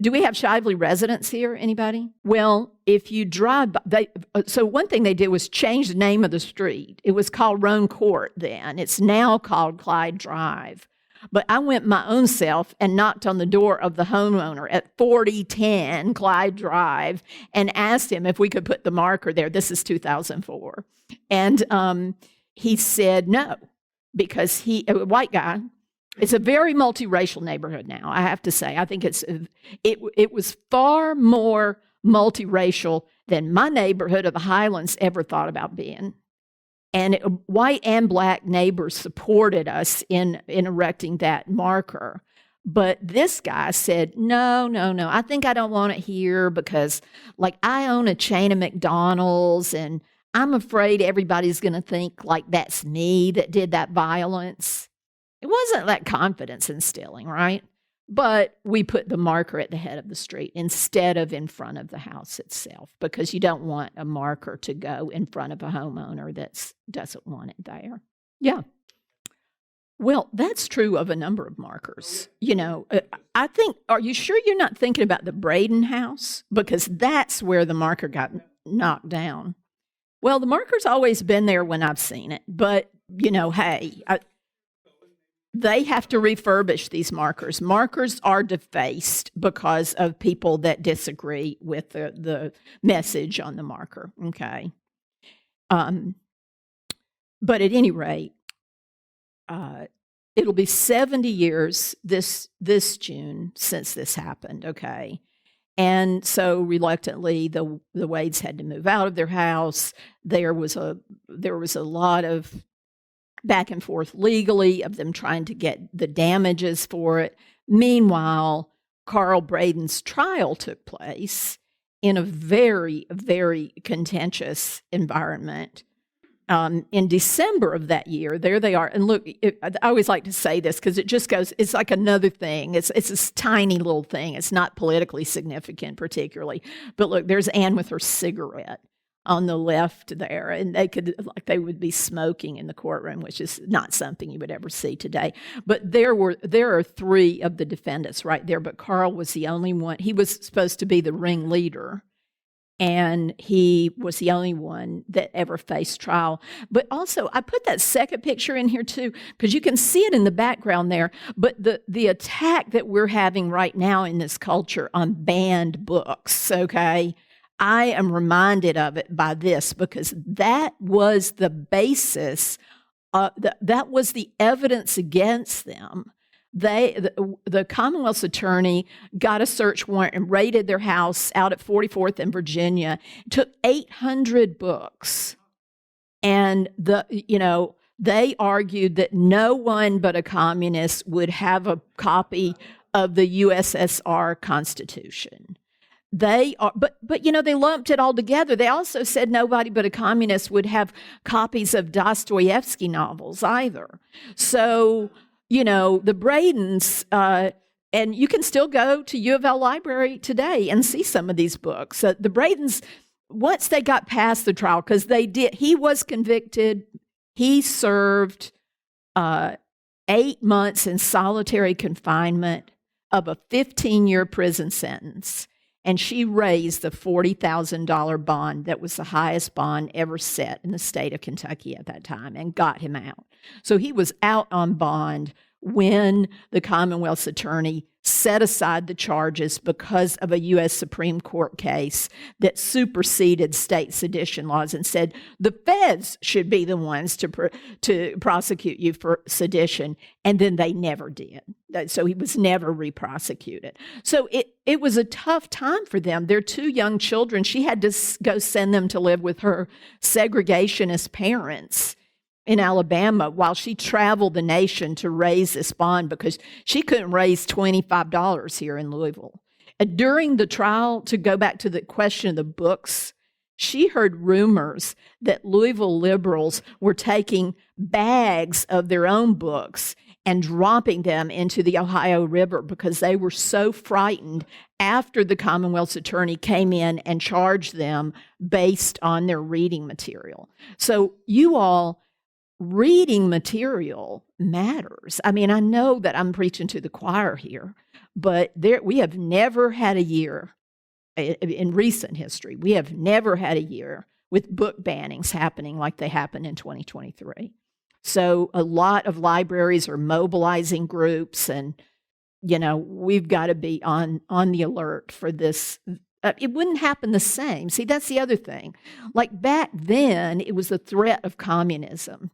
Do we have Shively residents here, anybody? Well, if you drive by, so one thing they did was change the name of the street. It was called Roan Court then. It's now called Clyde Drive. But I went my own self and knocked on the door of the homeowner at 4010 Clyde Drive and asked him if we could put the marker there. This is 2004. And he said no, because a white guy. It's a very multiracial neighborhood now, I have to say. I think it was far more multiracial than my neighborhood of the Highlands ever thought about being. And white and black neighbors supported us in erecting that marker. But this guy said, no, I think I don't want it here because, like, I own a chain of McDonald's and I'm afraid everybody's going to think, like, that's me that did that violence. It wasn't that confidence instilling, right? But we put the marker at the head of the street instead of in front of the house itself, because you don't want a marker to go in front of a homeowner that doesn't want it there. Yeah. Well, that's true of a number of markers. You know, I think, are you sure you're not thinking about the Braden house? Because that's where the marker got knocked down. Well, the marker's always been there when I've seen it, but, you know, hey, they have to refurbish these markers. Markers are defaced because of people that disagree with the message on the marker, okay? But at any rate, it'll be 70 years this June since this happened, okay? And so reluctantly, the Wades had to move out of their house. There was a lot of back and forth legally of them trying to get the damages for it. Meanwhile, Carl Braden's trial took place in a very, very contentious environment. In December of that year, there they are. And look, I always like to say this because it just goes, it's like another thing. It's this tiny little thing. It's not politically significant particularly. But look, there's Anne with her cigarette on the left there, and they would be smoking in the courtroom, which is not something you would ever see today. But there are three of the defendants right there, but Carl was the only one. He was supposed to be the ringleader, and he was the only one that ever faced trial. But also, I put that second picture in here too, because you can see it in the background there. But the attack that we're having right now in this culture on banned books, okay? I am reminded of it by this, because that was the basis, that was the evidence against them. The Commonwealth's attorney got a search warrant and raided their house out at 44th in Virginia, took 800 books, and they argued that no one but a communist would have a copy of the USSR Constitution. They lumped it all together. They also said nobody but a communist would have copies of Dostoevsky novels either. So, the Bradens, and you can still go to UofL Library today and see some of these books. The Bradens, once they got past the trial, because he was convicted, he served 8 months in solitary confinement of a 15-year prison sentence. And she raised the $40,000 bond that was the highest bond ever set in the state of Kentucky at that time, and got him out. So he was out on bond when the Commonwealth's attorney set aside the charges because of a U.S. Supreme Court case that superseded state sedition laws and said the feds should be the ones to prosecute you for sedition, and then they never did. So he was never re-prosecuted. So it was a tough time for them. They're 2 young children. She had to go send them to live with her segregationist parents in Alabama while she traveled the nation to raise this bond, because she couldn't raise $25 here in Louisville. And during the trial, to go back to the question of the books, she heard rumors that Louisville liberals were taking bags of their own books and dropping them into the Ohio River because they were so frightened after the Commonwealth's attorney came in and charged them based on their reading material. So you all, reading material matters. I mean, I know that I'm preaching to the choir here, but we have never had a year in recent history. We have never had a year with book bannings happening like they happened in 2023. So a lot of libraries are mobilizing groups, and we've got to be on the alert for this. It wouldn't happen the same. See, that's the other thing. Like back then, it was the threat of communism.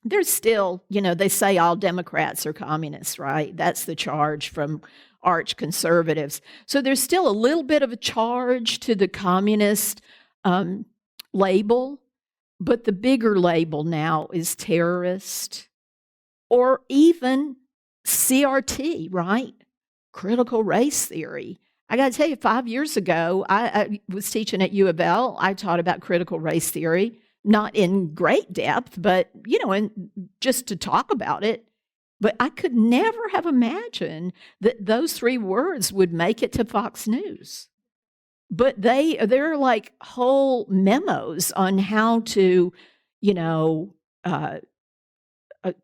There's still, they say all Democrats are communists, right? That's the charge from arch conservatives. So there's still a little bit of a charge to the communist label, but the bigger label now is terrorist or even CRT, right? Critical race theory. I got to tell you, 5 years ago, I was teaching at UofL. I taught about critical race theory, not in great depth, but, and just to talk about it. But I could never have imagined that those 3 words would make it to Fox News. But they're like whole memos on how to,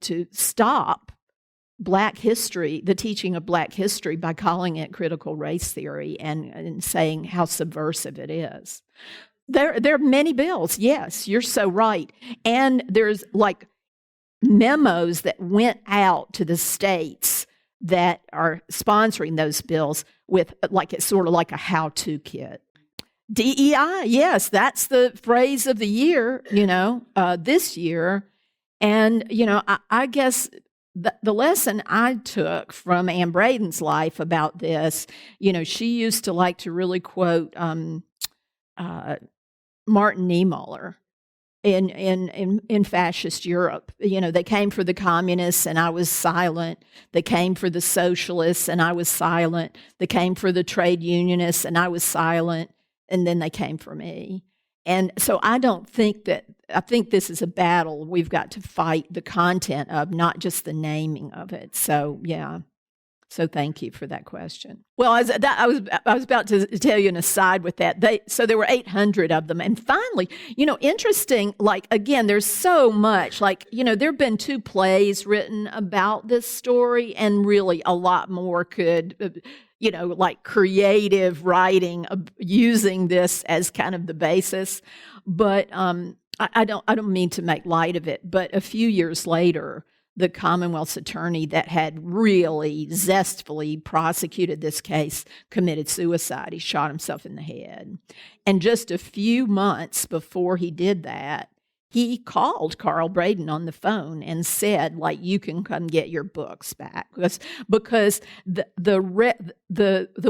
to stop Black history, the teaching of Black history, by calling it critical race theory and saying how subversive it is. There are many bills. Yes, you're so right. And there's like memos that went out to the states that are sponsoring those bills with it's sort of like a how-to kit. DEI, yes, that's the phrase of the year, this year. And, I guess the lesson I took from Anne Braden's life about this, she used to like to really quote Martin Niemöller in fascist Europe. They came for the communists and I was silent. They came for the socialists and I was silent. They came for the trade unionists and I was silent. And then they came for me. And so I think this is a battle we've got to fight the content of, not just the naming of it. So, yeah. So thank you for that question. Well, I was about to tell you an aside with that. So there were 800 of them. And finally, interesting, again, there's so much. there have been 2 plays written about this story, and really a lot more could, creative writing using this as kind of the basis. But I don't mean to make light of it, but a few years later, the Commonwealth's attorney that had really zestfully prosecuted this case committed suicide. He shot himself in the head. And just a few months before he did that, he called Carl Braden on the phone and said, you can come get your books back. Because the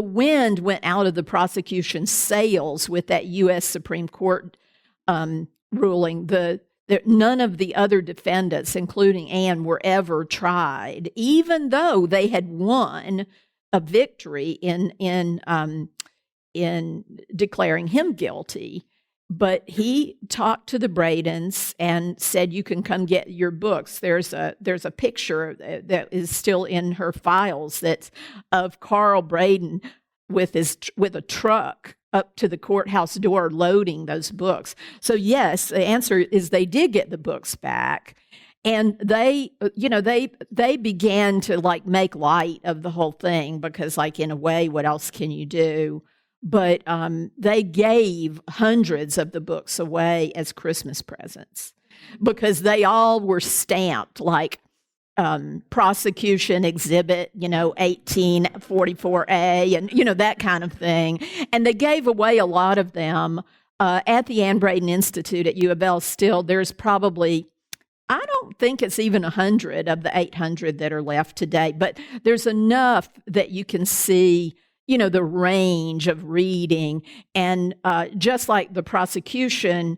wind went out of the prosecution's sails with that U.S. Supreme Court ruling. None of the other defendants, including Anne, were ever tried, even though they had won a victory in declaring him guilty. But he talked to the Bradens and said, "You can come get your books." There's a picture that is still in her files that's of Carl Braden with a truck up to the courthouse door loading those books. So yes, the answer is they did get the books back. And they began to make light of the whole thing because in a way, what else can you do? But they gave hundreds of the books away as Christmas presents because they all were stamped prosecution exhibit, 1844A and, that kind of thing. And they gave away a lot of them at the Anne Braden Institute at UofL. Still, there's probably, I don't think it's even 100 of the 800 that are left today, but there's enough that you can see, the range of reading. And just like the prosecution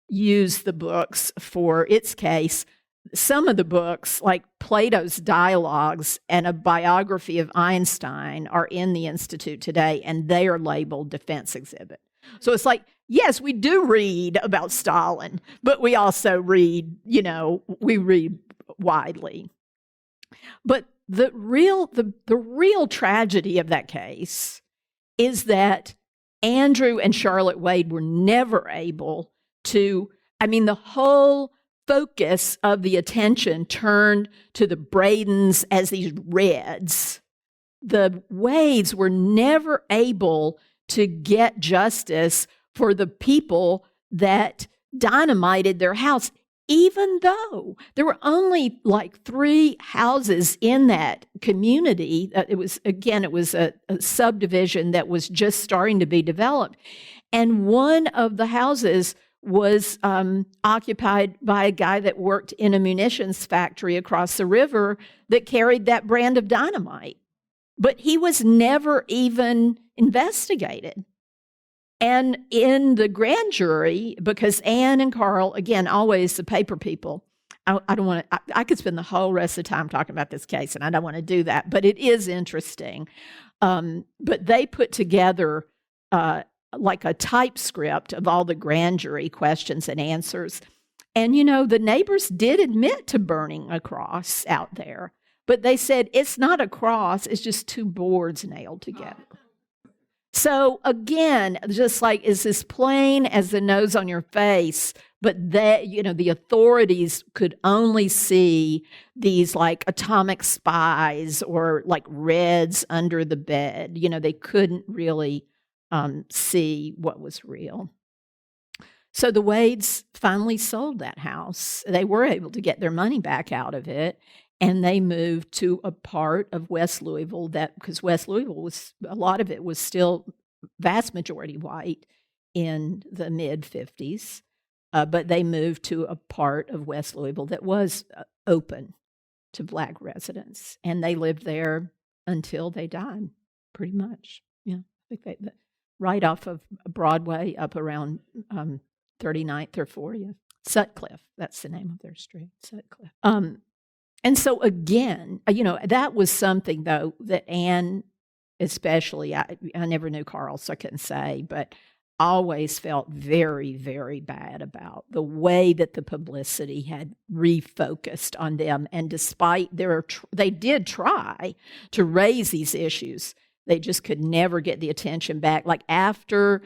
used the books for its case, some of the books, like Plato's Dialogues and a biography of Einstein, are in the Institute today, and they are labeled defense exhibit. So it's yes, we do read about Stalin, but we also read, we read widely. But the real tragedy of that case is that Andrew and Charlotte Wade were never able to, the whole focus of the attention turned to the Bradens as these Reds. The Wades were never able to get justice for the people that dynamited their house. even though there were only like 3 houses in that community. It was a subdivision that was just starting to be developed. And one of the houses was occupied by a guy that worked in a munitions factory across the river that carried that brand of dynamite. But he was never even investigated. And in the grand jury, because Anne and Carl, again, always the paper people, I don't want to, I could spend the whole rest of the time talking about this case, and I don't want to do that, but it is interesting. But they put together like a typescript of all the grand jury questions and answers. And, the neighbors did admit to burning a cross out there, but they said it's not a cross, it's just 2 boards nailed together. So again, just like, is as plain as the nose on your face, but that, the authorities could only see these like atomic spies or like reds under the bed. They couldn't really see what was real. So the Wades finally sold that house. They were able to get their money back out of it. And they moved to a part of West Louisville because West Louisville was, a lot of it was still vast majority white in the mid-50s. But they moved to a part of West Louisville that was open to Black residents. And they lived there until they died, pretty much. Yeah, I think right off of Broadway up around 39th or 40th. Sutcliffe, that's the name of their street, Sutcliffe. And so again, that was something, though, that Anne especially, I never knew Carl, so I couldn't say, but always felt very, very bad about the way that the publicity had refocused on them. And despite they did try to raise these issues, they just could never get the attention back. Like after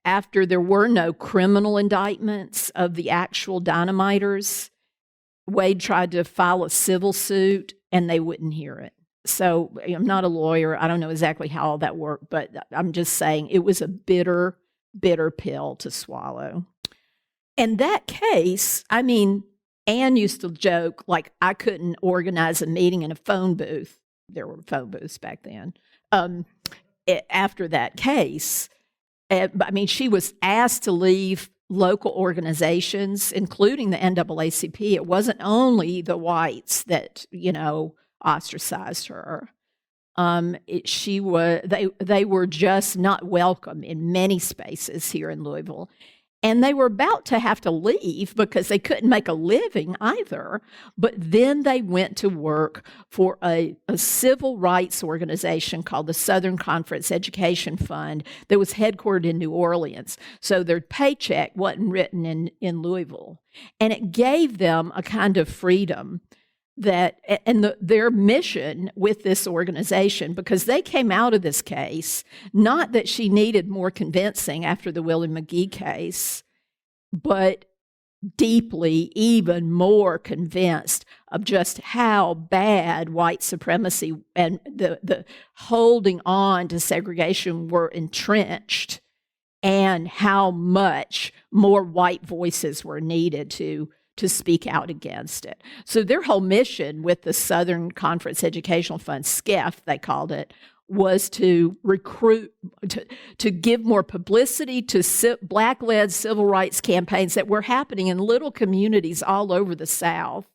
there were no criminal indictments of the actual dynamiters, Wade tried to file a civil suit, and they wouldn't hear it. So I'm not a lawyer. I don't know exactly how all that worked, but I'm just saying it was a bitter, bitter pill to swallow. And that case, Anne used to joke, like, I couldn't organize a meeting in a phone booth. There were phone booths back then. After that case, she was asked to leave local organizations, including the NAACP. It wasn't only the whites that, ostracized her. They were just not welcome in many spaces here in Louisville. And they were about to have to leave because they couldn't make a living either. But then they went to work for a civil rights organization called the Southern Conference Education Fund that was headquartered in New Orleans. So their paycheck wasn't written in Louisville. And it gave them a kind of freedom their mission with this organization, because they came out of this case, not that she needed more convincing after the Willie McGee case, but deeply, even more convinced of just how bad white supremacy and the holding on to segregation were entrenched, and how much more white voices were needed to speak out against it. So their whole mission with the Southern Conference Educational Fund, SCEF, they called it, was to recruit, to give more publicity to Black-led civil rights campaigns that were happening in little communities all over the South,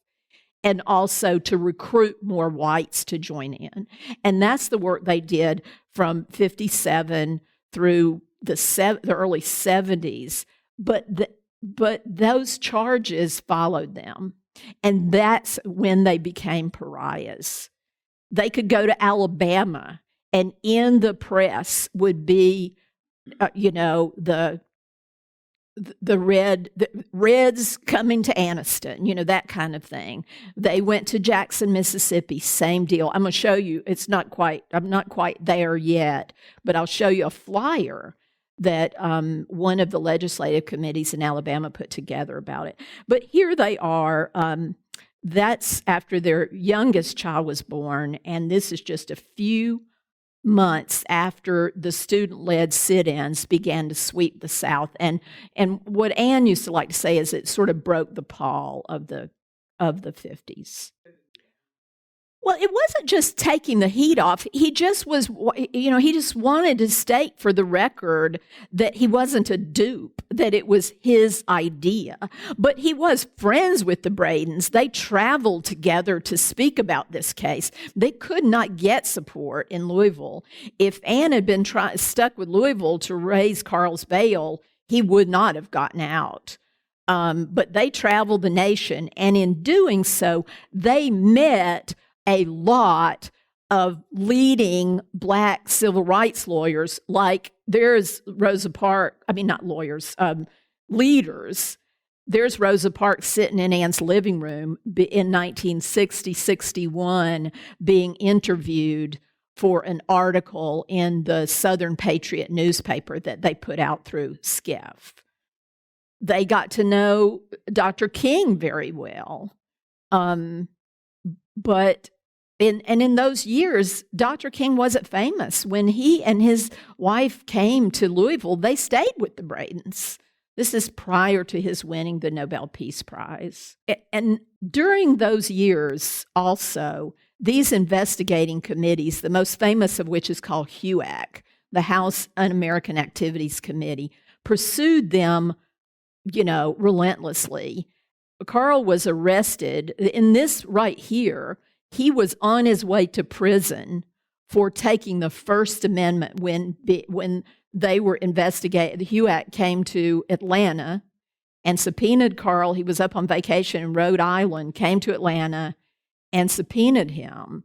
and also to recruit more whites to join in. And that's the work they did from 57 through the early 70s. But those charges followed them, and that's when they became pariahs. They could go to Alabama, and in the press would be, the Reds coming to Anniston, that kind of thing. They went to Jackson, Mississippi, same deal. I'm going to show you. I'm not quite there yet, but I'll show you a flyer that one of the legislative committees in Alabama put together about it. But here they are. That's after their youngest child was born, and this is just a few months after the student-led sit-ins began to sweep the South. And what Anne used to like to say is it sort of broke the pall of the 50s. Well, it wasn't just taking the heat off. He just was, he just wanted to state for the record that he wasn't a dupe, that it was his idea. But he was friends with the Bradens. They traveled together to speak about this case. They could not get support in Louisville. If Anne had been stuck with Louisville to raise Carl's bail, he would not have gotten out. But they traveled the nation, and in doing so, they met a lot of leading Black civil rights lawyers, like there's Rosa Parks, leaders. There's Rosa Parks sitting in Anne's living room in 1960-61 being interviewed for an article in the Southern Patriot newspaper that they put out through SCIF. They got to know Dr. King very well. But in those years, Dr. King wasn't famous. When he and his wife came to Louisville, they stayed with the Bradens. This is prior to his winning the Nobel Peace Prize. And during those years also, these investigating committees, the most famous of which is called HUAC, the House Un-American Activities Committee, pursued them, relentlessly. Carl was arrested. In this right here, he was on his way to prison for taking the First Amendment when they were investigating. The HUAC came to Atlanta and subpoenaed Carl. He was up on vacation in Rhode Island, came to Atlanta and subpoenaed him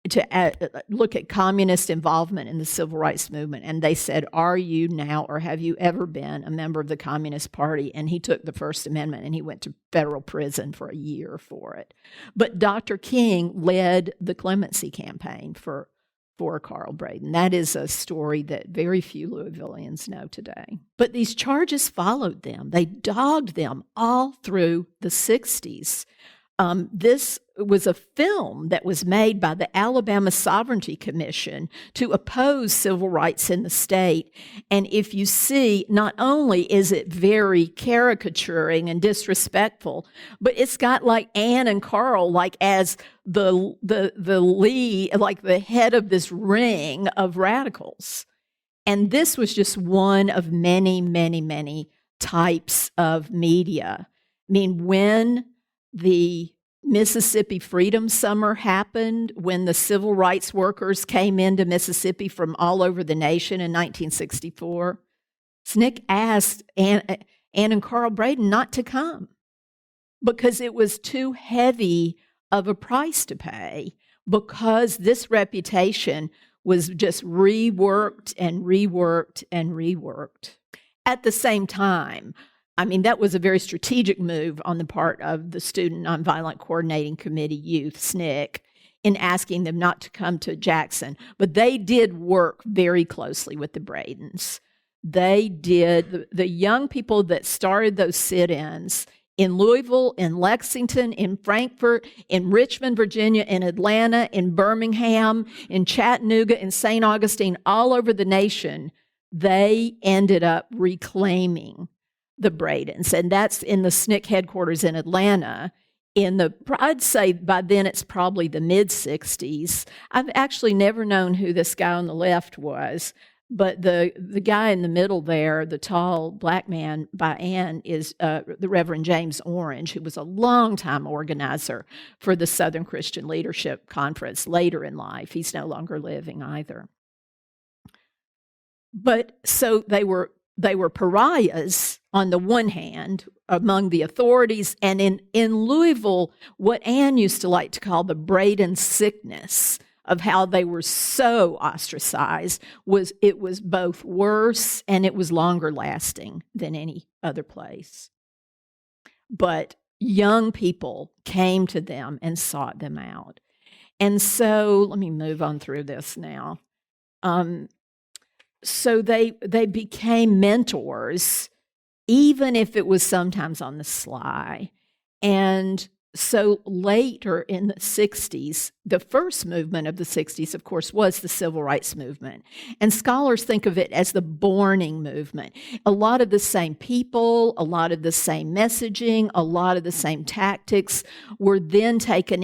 to look at communist involvement in the civil rights movement. And they said, are you now or have you ever been a member of the Communist Party? And he took the First Amendment and he went to federal prison for a year for it. But Dr. King led the clemency campaign for Carl Braden. That is a story that very few Louisvillians know today. But these charges followed them. They dogged them all through the 60s. This was a film that was made by the Alabama Sovereignty Commission to oppose civil rights in the state. And if you see, not only is it very caricaturing and disrespectful, but it's got like Anne and Carl like as the lead, like the head of this ring of radicals. And this was just one of many, many, many types of media. I mean, when the Mississippi Freedom Summer happened, when the civil rights workers came into Mississippi from all over the nation in 1964, SNCC asked Anne and Carl Braden not to come because it was too heavy of a price to pay, because this reputation was just reworked and reworked and reworked. At the same time, that was a very strategic move on the part of the Student Nonviolent Coordinating Committee Youth, SNCC, in asking them not to come to Jackson. But they did work very closely with the Bradens. They did. The young people that started those sit-ins in Louisville, in Lexington, in Frankfort, in Richmond, Virginia, in Atlanta, in Birmingham, in Chattanooga, in St. Augustine, all over the nation, they ended up reclaiming the Bradens, and that's in the SNCC headquarters in Atlanta. I'd say by then it's probably the mid-60s. I've actually never known who this guy on the left was, but the guy in the middle there, the tall Black man by Anne, is the Reverend James Orange, who was a longtime organizer for the Southern Christian Leadership Conference later in life. He's no longer living either. But so they were pariahs on the one hand among the authorities, and in Louisville, what Anne used to like to call the Braden sickness of how they were so ostracized was both worse and it was longer lasting than any other place. But young people came to them and sought them out. And so let me move on through this now. So they became mentors, even if it was sometimes on the sly. And So later in the 60s, the first movement of the 60s, of course, was the civil rights movement. And scholars think of it as the borning movement. A lot of the same people, a lot of the same messaging, a lot of the same tactics were then taken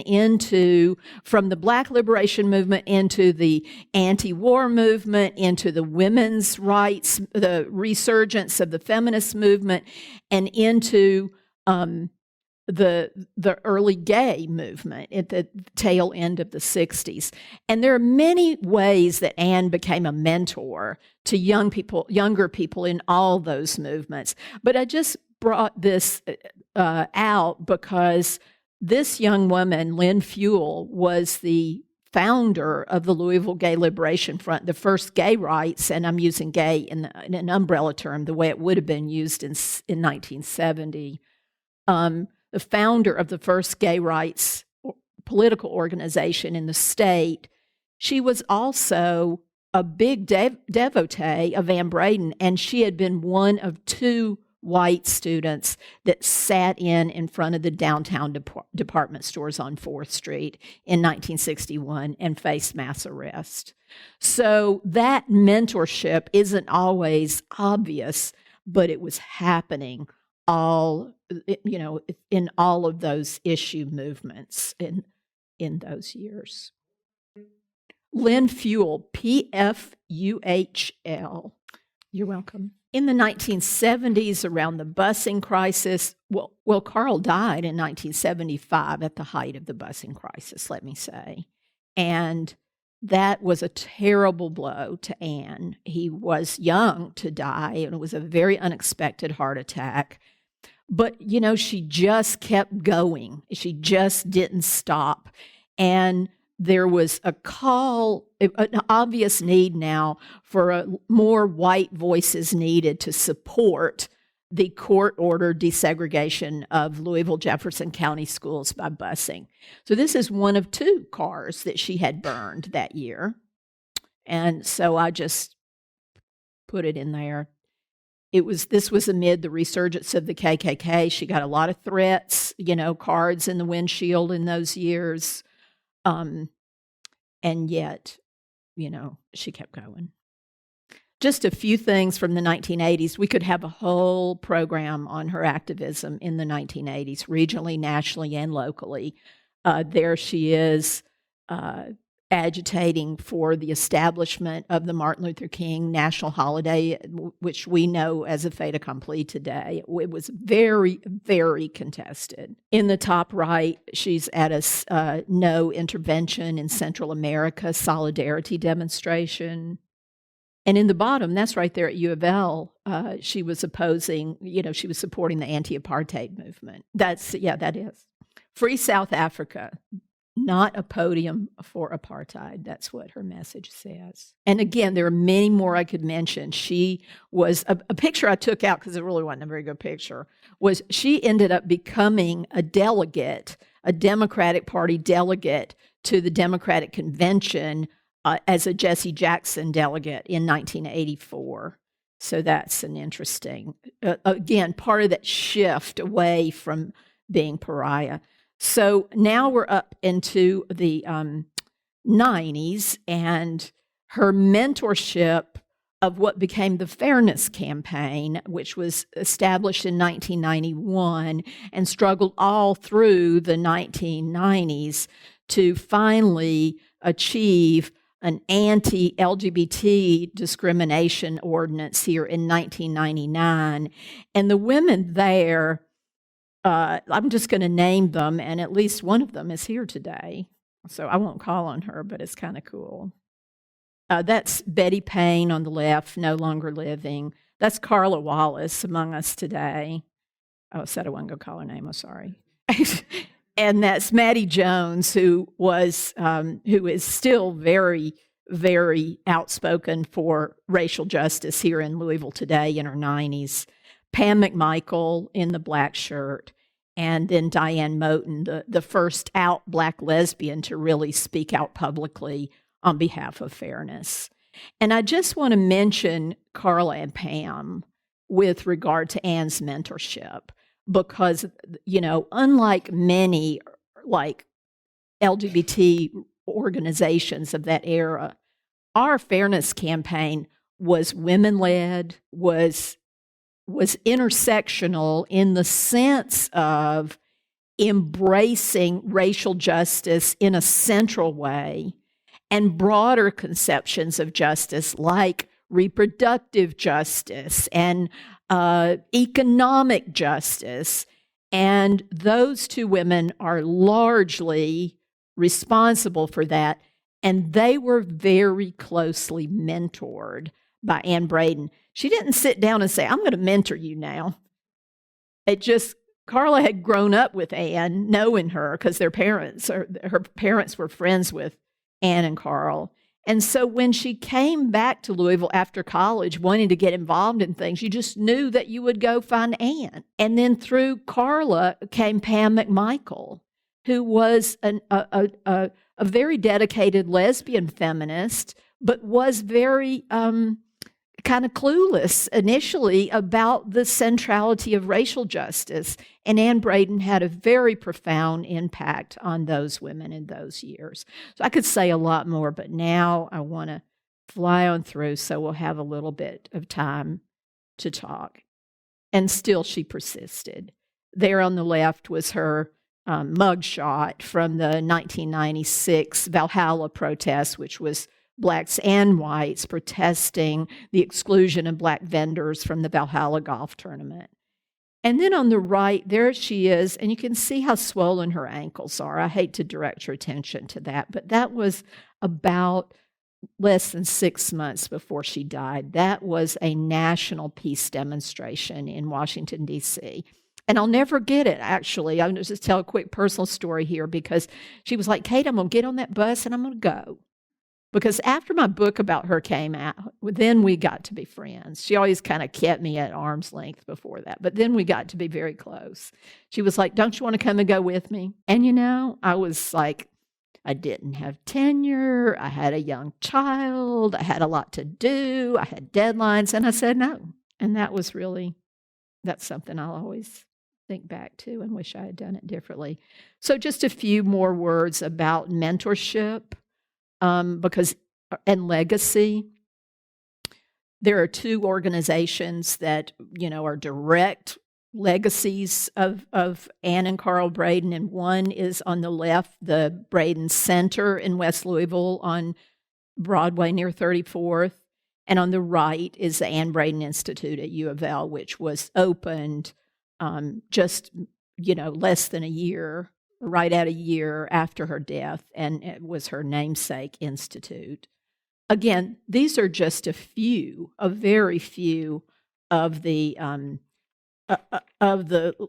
from the Black liberation movement into the anti-war movement, into the women's rights, the resurgence of the feminist movement, and into the early gay movement at the tail end of the 60s. And there are many ways that Anne became a mentor to younger people in all those movements. But I just brought this out because this young woman, Lynn Fuel, was the founder of the Louisville Gay Liberation Front, the first gay rights, and I'm using gay in an umbrella term, the way it would have been used in 1970. The founder of the first gay rights political organization in the state. She was also a big devotee of Anne Braden, and she had been one of 2 white students that sat in front of the downtown department stores on 4th Street in 1961 and faced mass arrest. So that mentorship isn't always obvious, but it was happening in all of those issue movements in those years. Lynn Fuel, Pfuhl. You're welcome. In the 1970s, around the busing crisis, well, Carl died in 1975 at the height of the busing crisis, let me say. And that was a terrible blow to Anne. He was young to die, and it was a very unexpected heart attack. But, she just kept going. She just didn't stop. And there was a call, an obvious need now for more white voices needed to support the court-ordered desegregation of Louisville Jefferson County schools by busing. So this is one of 2 cars that she had burned that year. And so I just put it in there. This was amid the resurgence of the KKK. She got a lot of threats, cards in the windshield in those years. And yet, she kept going. Just a few things from the 1980s. We could have a whole program on her activism in the 1980s, regionally, nationally, and locally. There she is agitating for the establishment of the Martin Luther King national holiday, which we know as a fait accompli today. It was very, very contested. In the top right, she's at a no intervention in Central America solidarity demonstration. And in the bottom, that's right there at UofL, she was opposing, she was supporting the anti-apartheid movement. That is. Free South Africa. Not a podium for apartheid. That's what her message says. And again, there are many more I could mention. She was, a picture I took out, because it really wasn't a very good picture, was she ended up becoming a delegate, a Democratic Party delegate to the Democratic Convention as a Jesse Jackson delegate in 1984. So that's an interesting, again, part of that shift away from being pariah. So now we're up into the 90s, and her mentorship of what became the Fairness Campaign, which was established in 1991 and struggled all through the 1990s to finally achieve an anti-LGBT discrimination ordinance here in 1999. And the women there, I'm just going to name them, and at least one of them is here today. So I won't call on her, but it's kind of cool. That's Betty Payne on the left, no longer living. That's Carla Wallace among us today. Oh, I said I wasn't going to call her name. I'm sorry. And that's Maddie Jones, who is still very, very outspoken for racial justice here in Louisville today in her 90s. Pam McMichael in the black shirt, and then Diane Moten, the first out black lesbian to really speak out publicly on behalf of fairness. And I just want to mention Carla and Pam with regard to Anne's mentorship. because, unlike many like LGBT organizations of that era, our fairness campaign was women-led, was intersectional in the sense of embracing racial justice in a central way, and broader conceptions of justice like reproductive justice and economic justice. And those two women are largely responsible for that. And they were very closely mentored by Anne Braden. She didn't sit down and say, I'm going to mentor you now. Carla had grown up with Anne, knowing her, because her parents were friends with Anne and Carl. And so when she came back to Louisville after college, wanting to get involved in things, you just knew that you would go find Anne. And then through Carla came Pam McMichael, who was a very dedicated lesbian feminist, but was very kind of clueless initially about the centrality of racial justice. And Anne Braden had a very profound impact on those women in those years. So I could say a lot more, but now I want to fly on through so we'll have a little bit of time to talk. And still she persisted. There on the left was her mugshot from the 1996 Valhalla protest, which was Blacks and whites protesting the exclusion of Black vendors from the Valhalla golf tournament. And then on the right, there she is, and you can see how swollen her ankles are. I hate to direct your attention to that, but that was about less than 6 months before she died. That was a national peace demonstration in Washington, D.C., and I'll never get it, actually. I'm going to just tell a quick personal story here, because she was like, Kate, I'm going to get on that bus and I'm going to go. Because after my book about her came out, then we got to be friends. She always kind of kept me at arm's length before that, but then we got to be very close. She was like, don't you want to come and go with me? And I was like, I didn't have tenure. I had a young child. I had a lot to do. I had deadlines. And I said no. And that's something I'll always think back to and wish I had done it differently. So just a few more words about mentorship. And legacy. There are two organizations that, are direct legacies of Anne and Carl Braden, and one is on the left, the Braden Center in West Louisville on Broadway near 34th, and on the right is the Anne Braden Institute at UofL, which was opened just, less than a year, right at a year after her death, and it was her namesake institute. Again, these are just a very few of the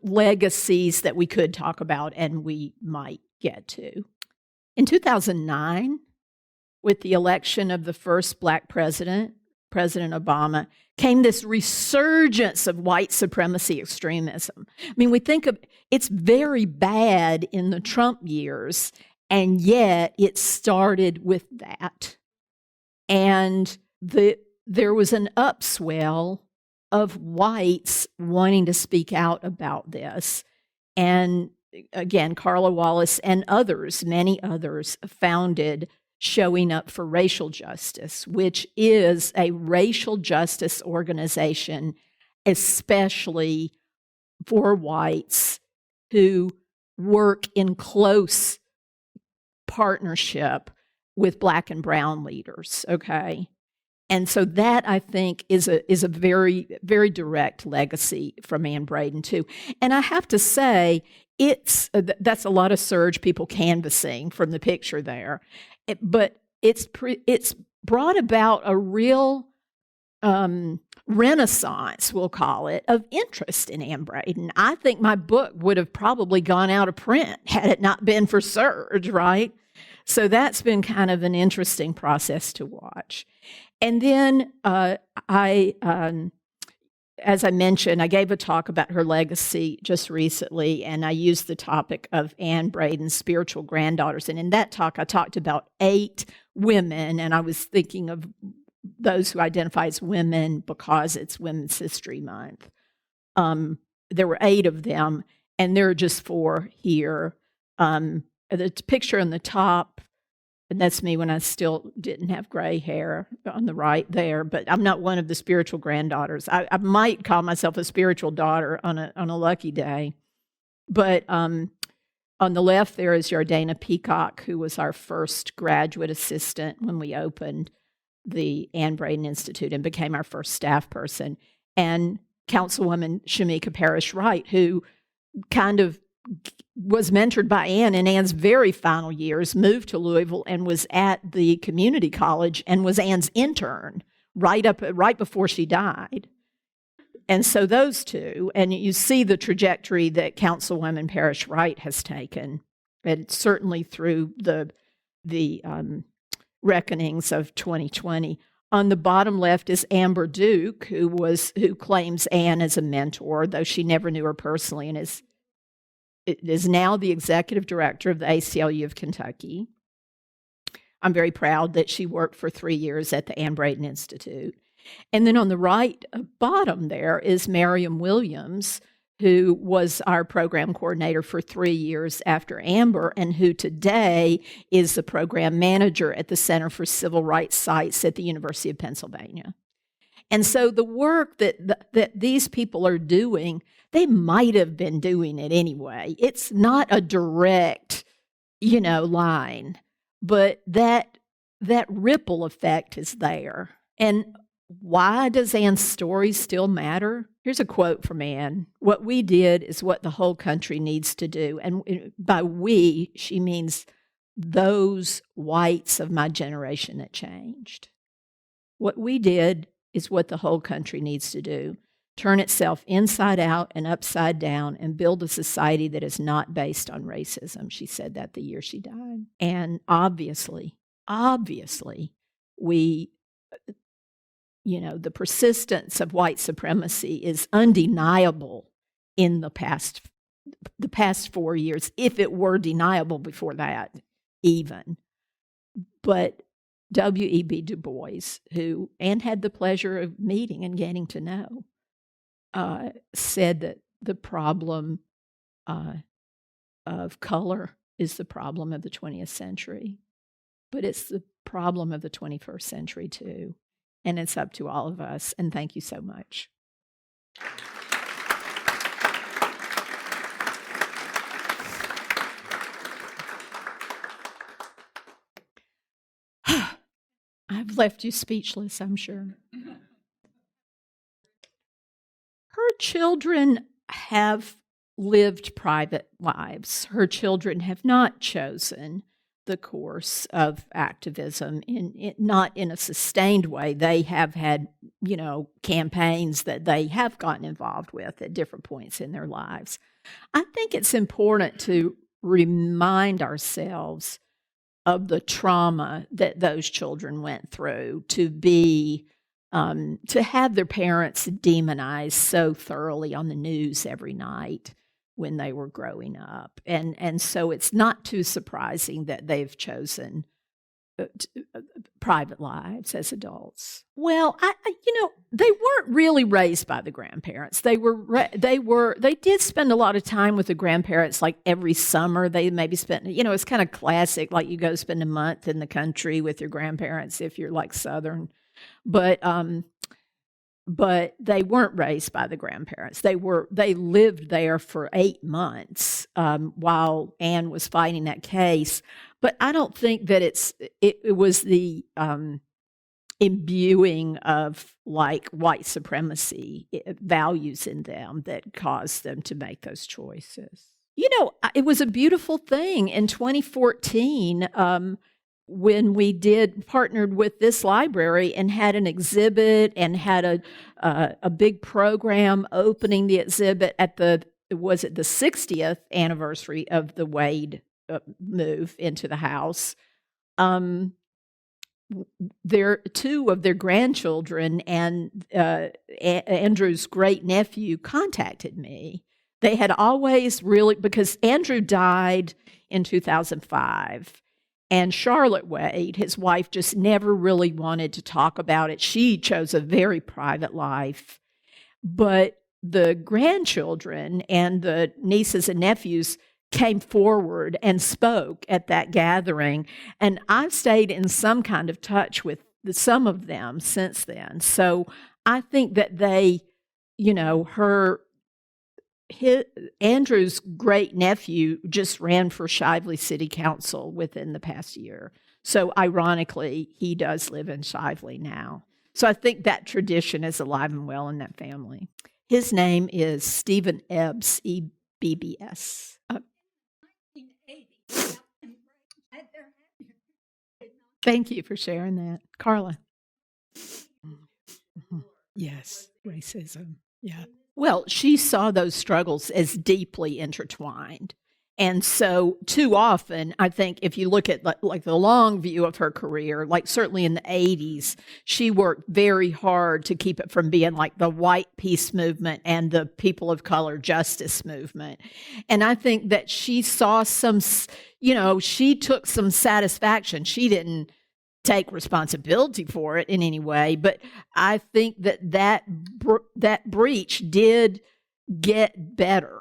legacies that we could talk about and we might get to. In 2009, with the election of the first Black president, President Obama, came this resurgence of white supremacy extremism. I mean, we think of it's very bad in the Trump years, and yet it started with that. And there was an upswell of whites wanting to speak out about this. And again, Carla Wallace and others, many others, founded Showing Up for Racial Justice, which is a racial justice organization, especially for whites who work in close partnership with Black and brown leaders, okay? And so that, I think, is a very, very direct legacy from Anne Braden, too. And I have to say, that's a lot of surge people canvassing from the picture there. But it's brought about a real renaissance, we'll call it, of interest in Anne Braden. I think my book would have probably gone out of print had it not been for surge, right? So that's been kind of an interesting process to watch. And then as I mentioned, I gave a talk about her legacy just recently, and I used the topic of Anne Braden's spiritual granddaughters. And in that talk, I talked about 8 women, and I was thinking of those who identify as women because it's Women's History Month. there were 8 of them, and there are just 4 here. The picture on the top, and that's me when I still didn't have gray hair on the right there, but I'm not one of the spiritual granddaughters. I might call myself a spiritual daughter on a lucky day. But on the left there is Yardana Peacock, who was our first graduate assistant when we opened the Anne Braden Institute and became our first staff person, and Councilwoman Shamika Parrish-Wright, who kind of was mentored by Anne in Anne's very final years, moved to Louisville and was at the community college and was Anne's intern right before she died. And so those two, and you see the trajectory that Councilwoman Parrish-Wright has taken, and certainly through the reckonings of 2020. On the bottom left is Amber Duke, who claims Anne as a mentor, though she never knew her personally, and is now the executive director of the ACLU of Kentucky. I'm very proud that she worked for 3 years at the Anne Braden Institute. And then on the right bottom there is Miriam Williams, who was our program coordinator for 3 years after Amber, and who today is the program manager at the Center for Civil Rights Sites at the University of Pennsylvania. And so the work that these people are doing, they might have been doing it anyway. It's not a direct, line, but that ripple effect is there. And why does Anne's story still matter? Here's a quote from Anne. "What we did is what the whole country needs to do." And by we, she means those whites of my generation that changed. What we did is what the whole country needs to do. Turn itself inside out and upside down and build a society that is not based on racism. She said that the year she died. And obviously, we, the persistence of white supremacy is undeniable in the past 4 years, if it were deniable before that even. But W.E.B. Du Bois, who Anne had the pleasure of meeting and getting to know, said that the problem of color is the problem of the 20th century, but it's the problem of the 21st century too. And it's up to all of us. And thank you so much. I've left you speechless, I'm sure. Her children have lived private lives. Her children have not chosen the course of activism, not in a sustained way. They have had, campaigns that they have gotten involved with at different points in their lives. I think it's important to remind ourselves of the trauma that those children went through to have their parents demonized so thoroughly on the news every night when they were growing up. And so it's not too surprising that they've chosen private lives as adults. Well, they weren't really raised by the grandparents. They did spend a lot of time with the grandparents, like every summer. They maybe spent, it's kind of classic, like you go spend a month in the country with your grandparents if you're like Southern. But they weren't raised by the grandparents. They lived there for 8 months while Anne was fighting that case. But I don't think that it was the imbuing of like white supremacy values in them that caused them to make those choices. It was a beautiful thing in 2014. When we partnered with this library and had an exhibit and had a big program opening the exhibit at the 60th anniversary of the Wade move into the house. Two of their grandchildren and Andrew's great nephew contacted me. They had always because Andrew died in 2005. And Charlotte Wade, his wife, just never really wanted to talk about it. She chose a very private life. But the grandchildren and the nieces and nephews came forward and spoke at that gathering. And I've stayed in some kind of touch with some of them since then. So I think that they, Andrew's great nephew just ran for Shively City Council within the past year. So ironically, he does live in Shively now. So I think that tradition is alive and well in that family. His name is Stephen Ebbs, E-B-B-S. Thank you for sharing that. Carla. Yes, racism. Yeah. Well, she saw those struggles as deeply intertwined. And so too often, I think if you look at like the long view of her career, like certainly in the 80s, she worked very hard to keep it from being like the white peace movement and the people of color justice movement. And I think that she saw some, she took some satisfaction. She didn't take responsibility for it in any way, but I think that breach did get better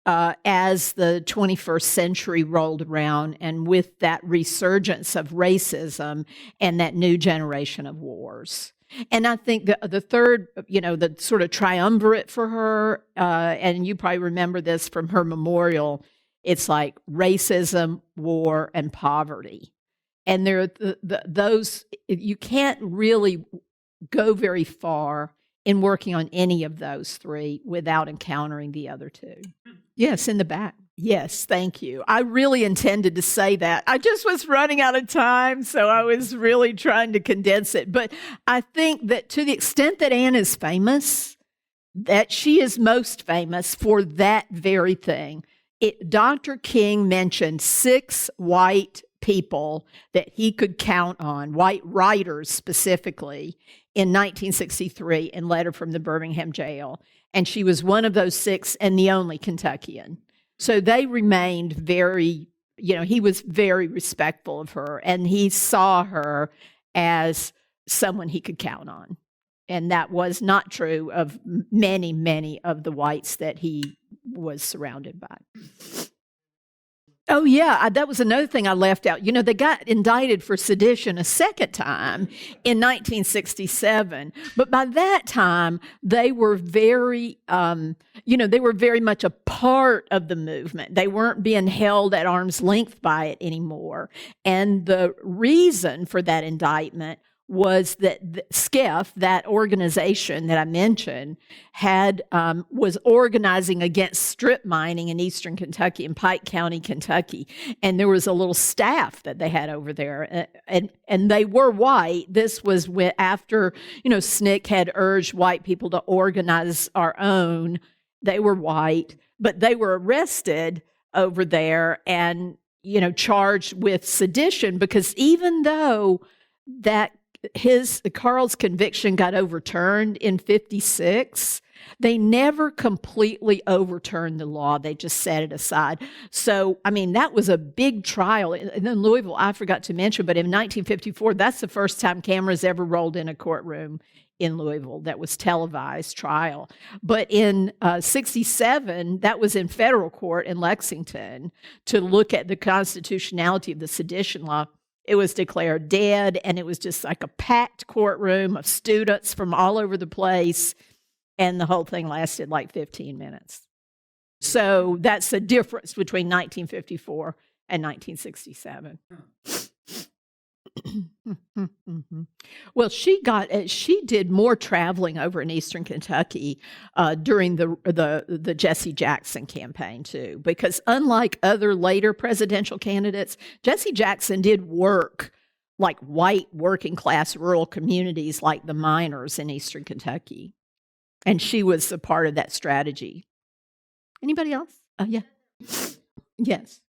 as the 21st century rolled around, and with that resurgence of racism and that new generation of wars. And I think the third, the sort of triumvirate for her, and you probably remember this from her memorial, it's like racism, war, and poverty. And there are those, you can't really go very far in working on any of those three without encountering the other two. Yes, in the back. Yes, thank you. I really intended to say that. I just was running out of time, so I was really trying to condense it. But I think that to the extent that Anne is famous, that she is most famous for that very thing. Dr. King mentioned 6 white people that he could count on, white writers specifically, in 1963 in Letter from the Birmingham jail. And she was one of those 6 and the only Kentuckian. So they remained very, he was very respectful of her, and he saw her as someone he could count on. And that was not true of many, many of the whites that he was surrounded by. Oh, yeah, that was another thing I left out. They got indicted for sedition a second time in 1967. But by that time, they were very, they were very much a part of the movement. They weren't being held at arm's length by it anymore. And the reason for that indictment was that SCEF, that organization that I mentioned, was organizing against strip mining in eastern Kentucky, in Pike County, Kentucky. And there was a little staff that they had over there, and they were white. This was after, SNCC had urged white people to organize our own. They were white, but they were arrested over there and, charged with sedition, because even though that Carl's conviction got overturned in 1956, they never completely overturned the law. They just set it aside. So, that was a big trial. And then Louisville, I forgot to mention, but in 1954, that's the first time cameras ever rolled in a courtroom in Louisville that was televised trial. But in 1967, that was in federal court in Lexington to look at the constitutionality of the sedition law. It was declared dead, and it was just like a packed courtroom of students from all over the place, and the whole thing lasted like 15 minutes. So that's the difference between 1954 and 1967. Well, she did more traveling over in eastern Kentucky during the Jesse Jackson campaign too, because unlike other later presidential candidates, Jesse Jackson did work like white working class rural communities like the miners in eastern Kentucky, and she was a part of that strategy. Anybody else? Yeah. Yes.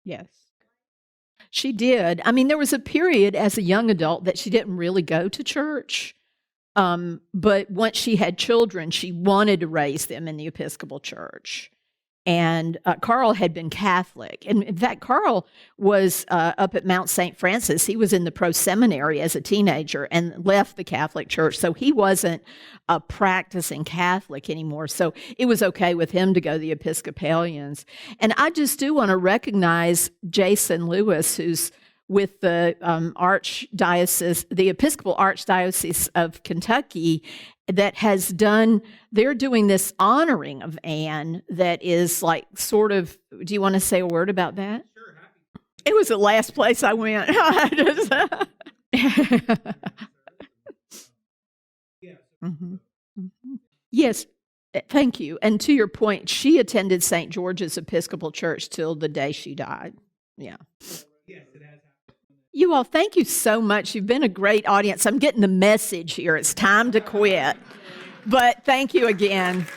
She did. There was a period as a young adult that she didn't really go to church. But once she had children, she wanted to raise them in the Episcopal Church. And Carl had been Catholic. And in fact, Carl was up at Mount St. Francis. He was in the pro-seminary as a teenager and left the Catholic Church. So he wasn't a practicing Catholic anymore. So it was okay with him to go to the Episcopalians. And I just do want to recognize Jason Lewis, who's with the Archdiocese, the Episcopal Archdiocese of Kentucky, that has done, they're doing this honoring of Anne that is like sort of, do you want to say a word about that? Sure, happy. It was the last place I went. Mm-hmm. Mm-hmm. Yes, thank you. And to your point, she attended St. George's Episcopal Church till the day she died. Yeah. Yes, it has. You all, thank you so much. You've been a great audience. I'm getting the message here. It's time to quit. But thank you again.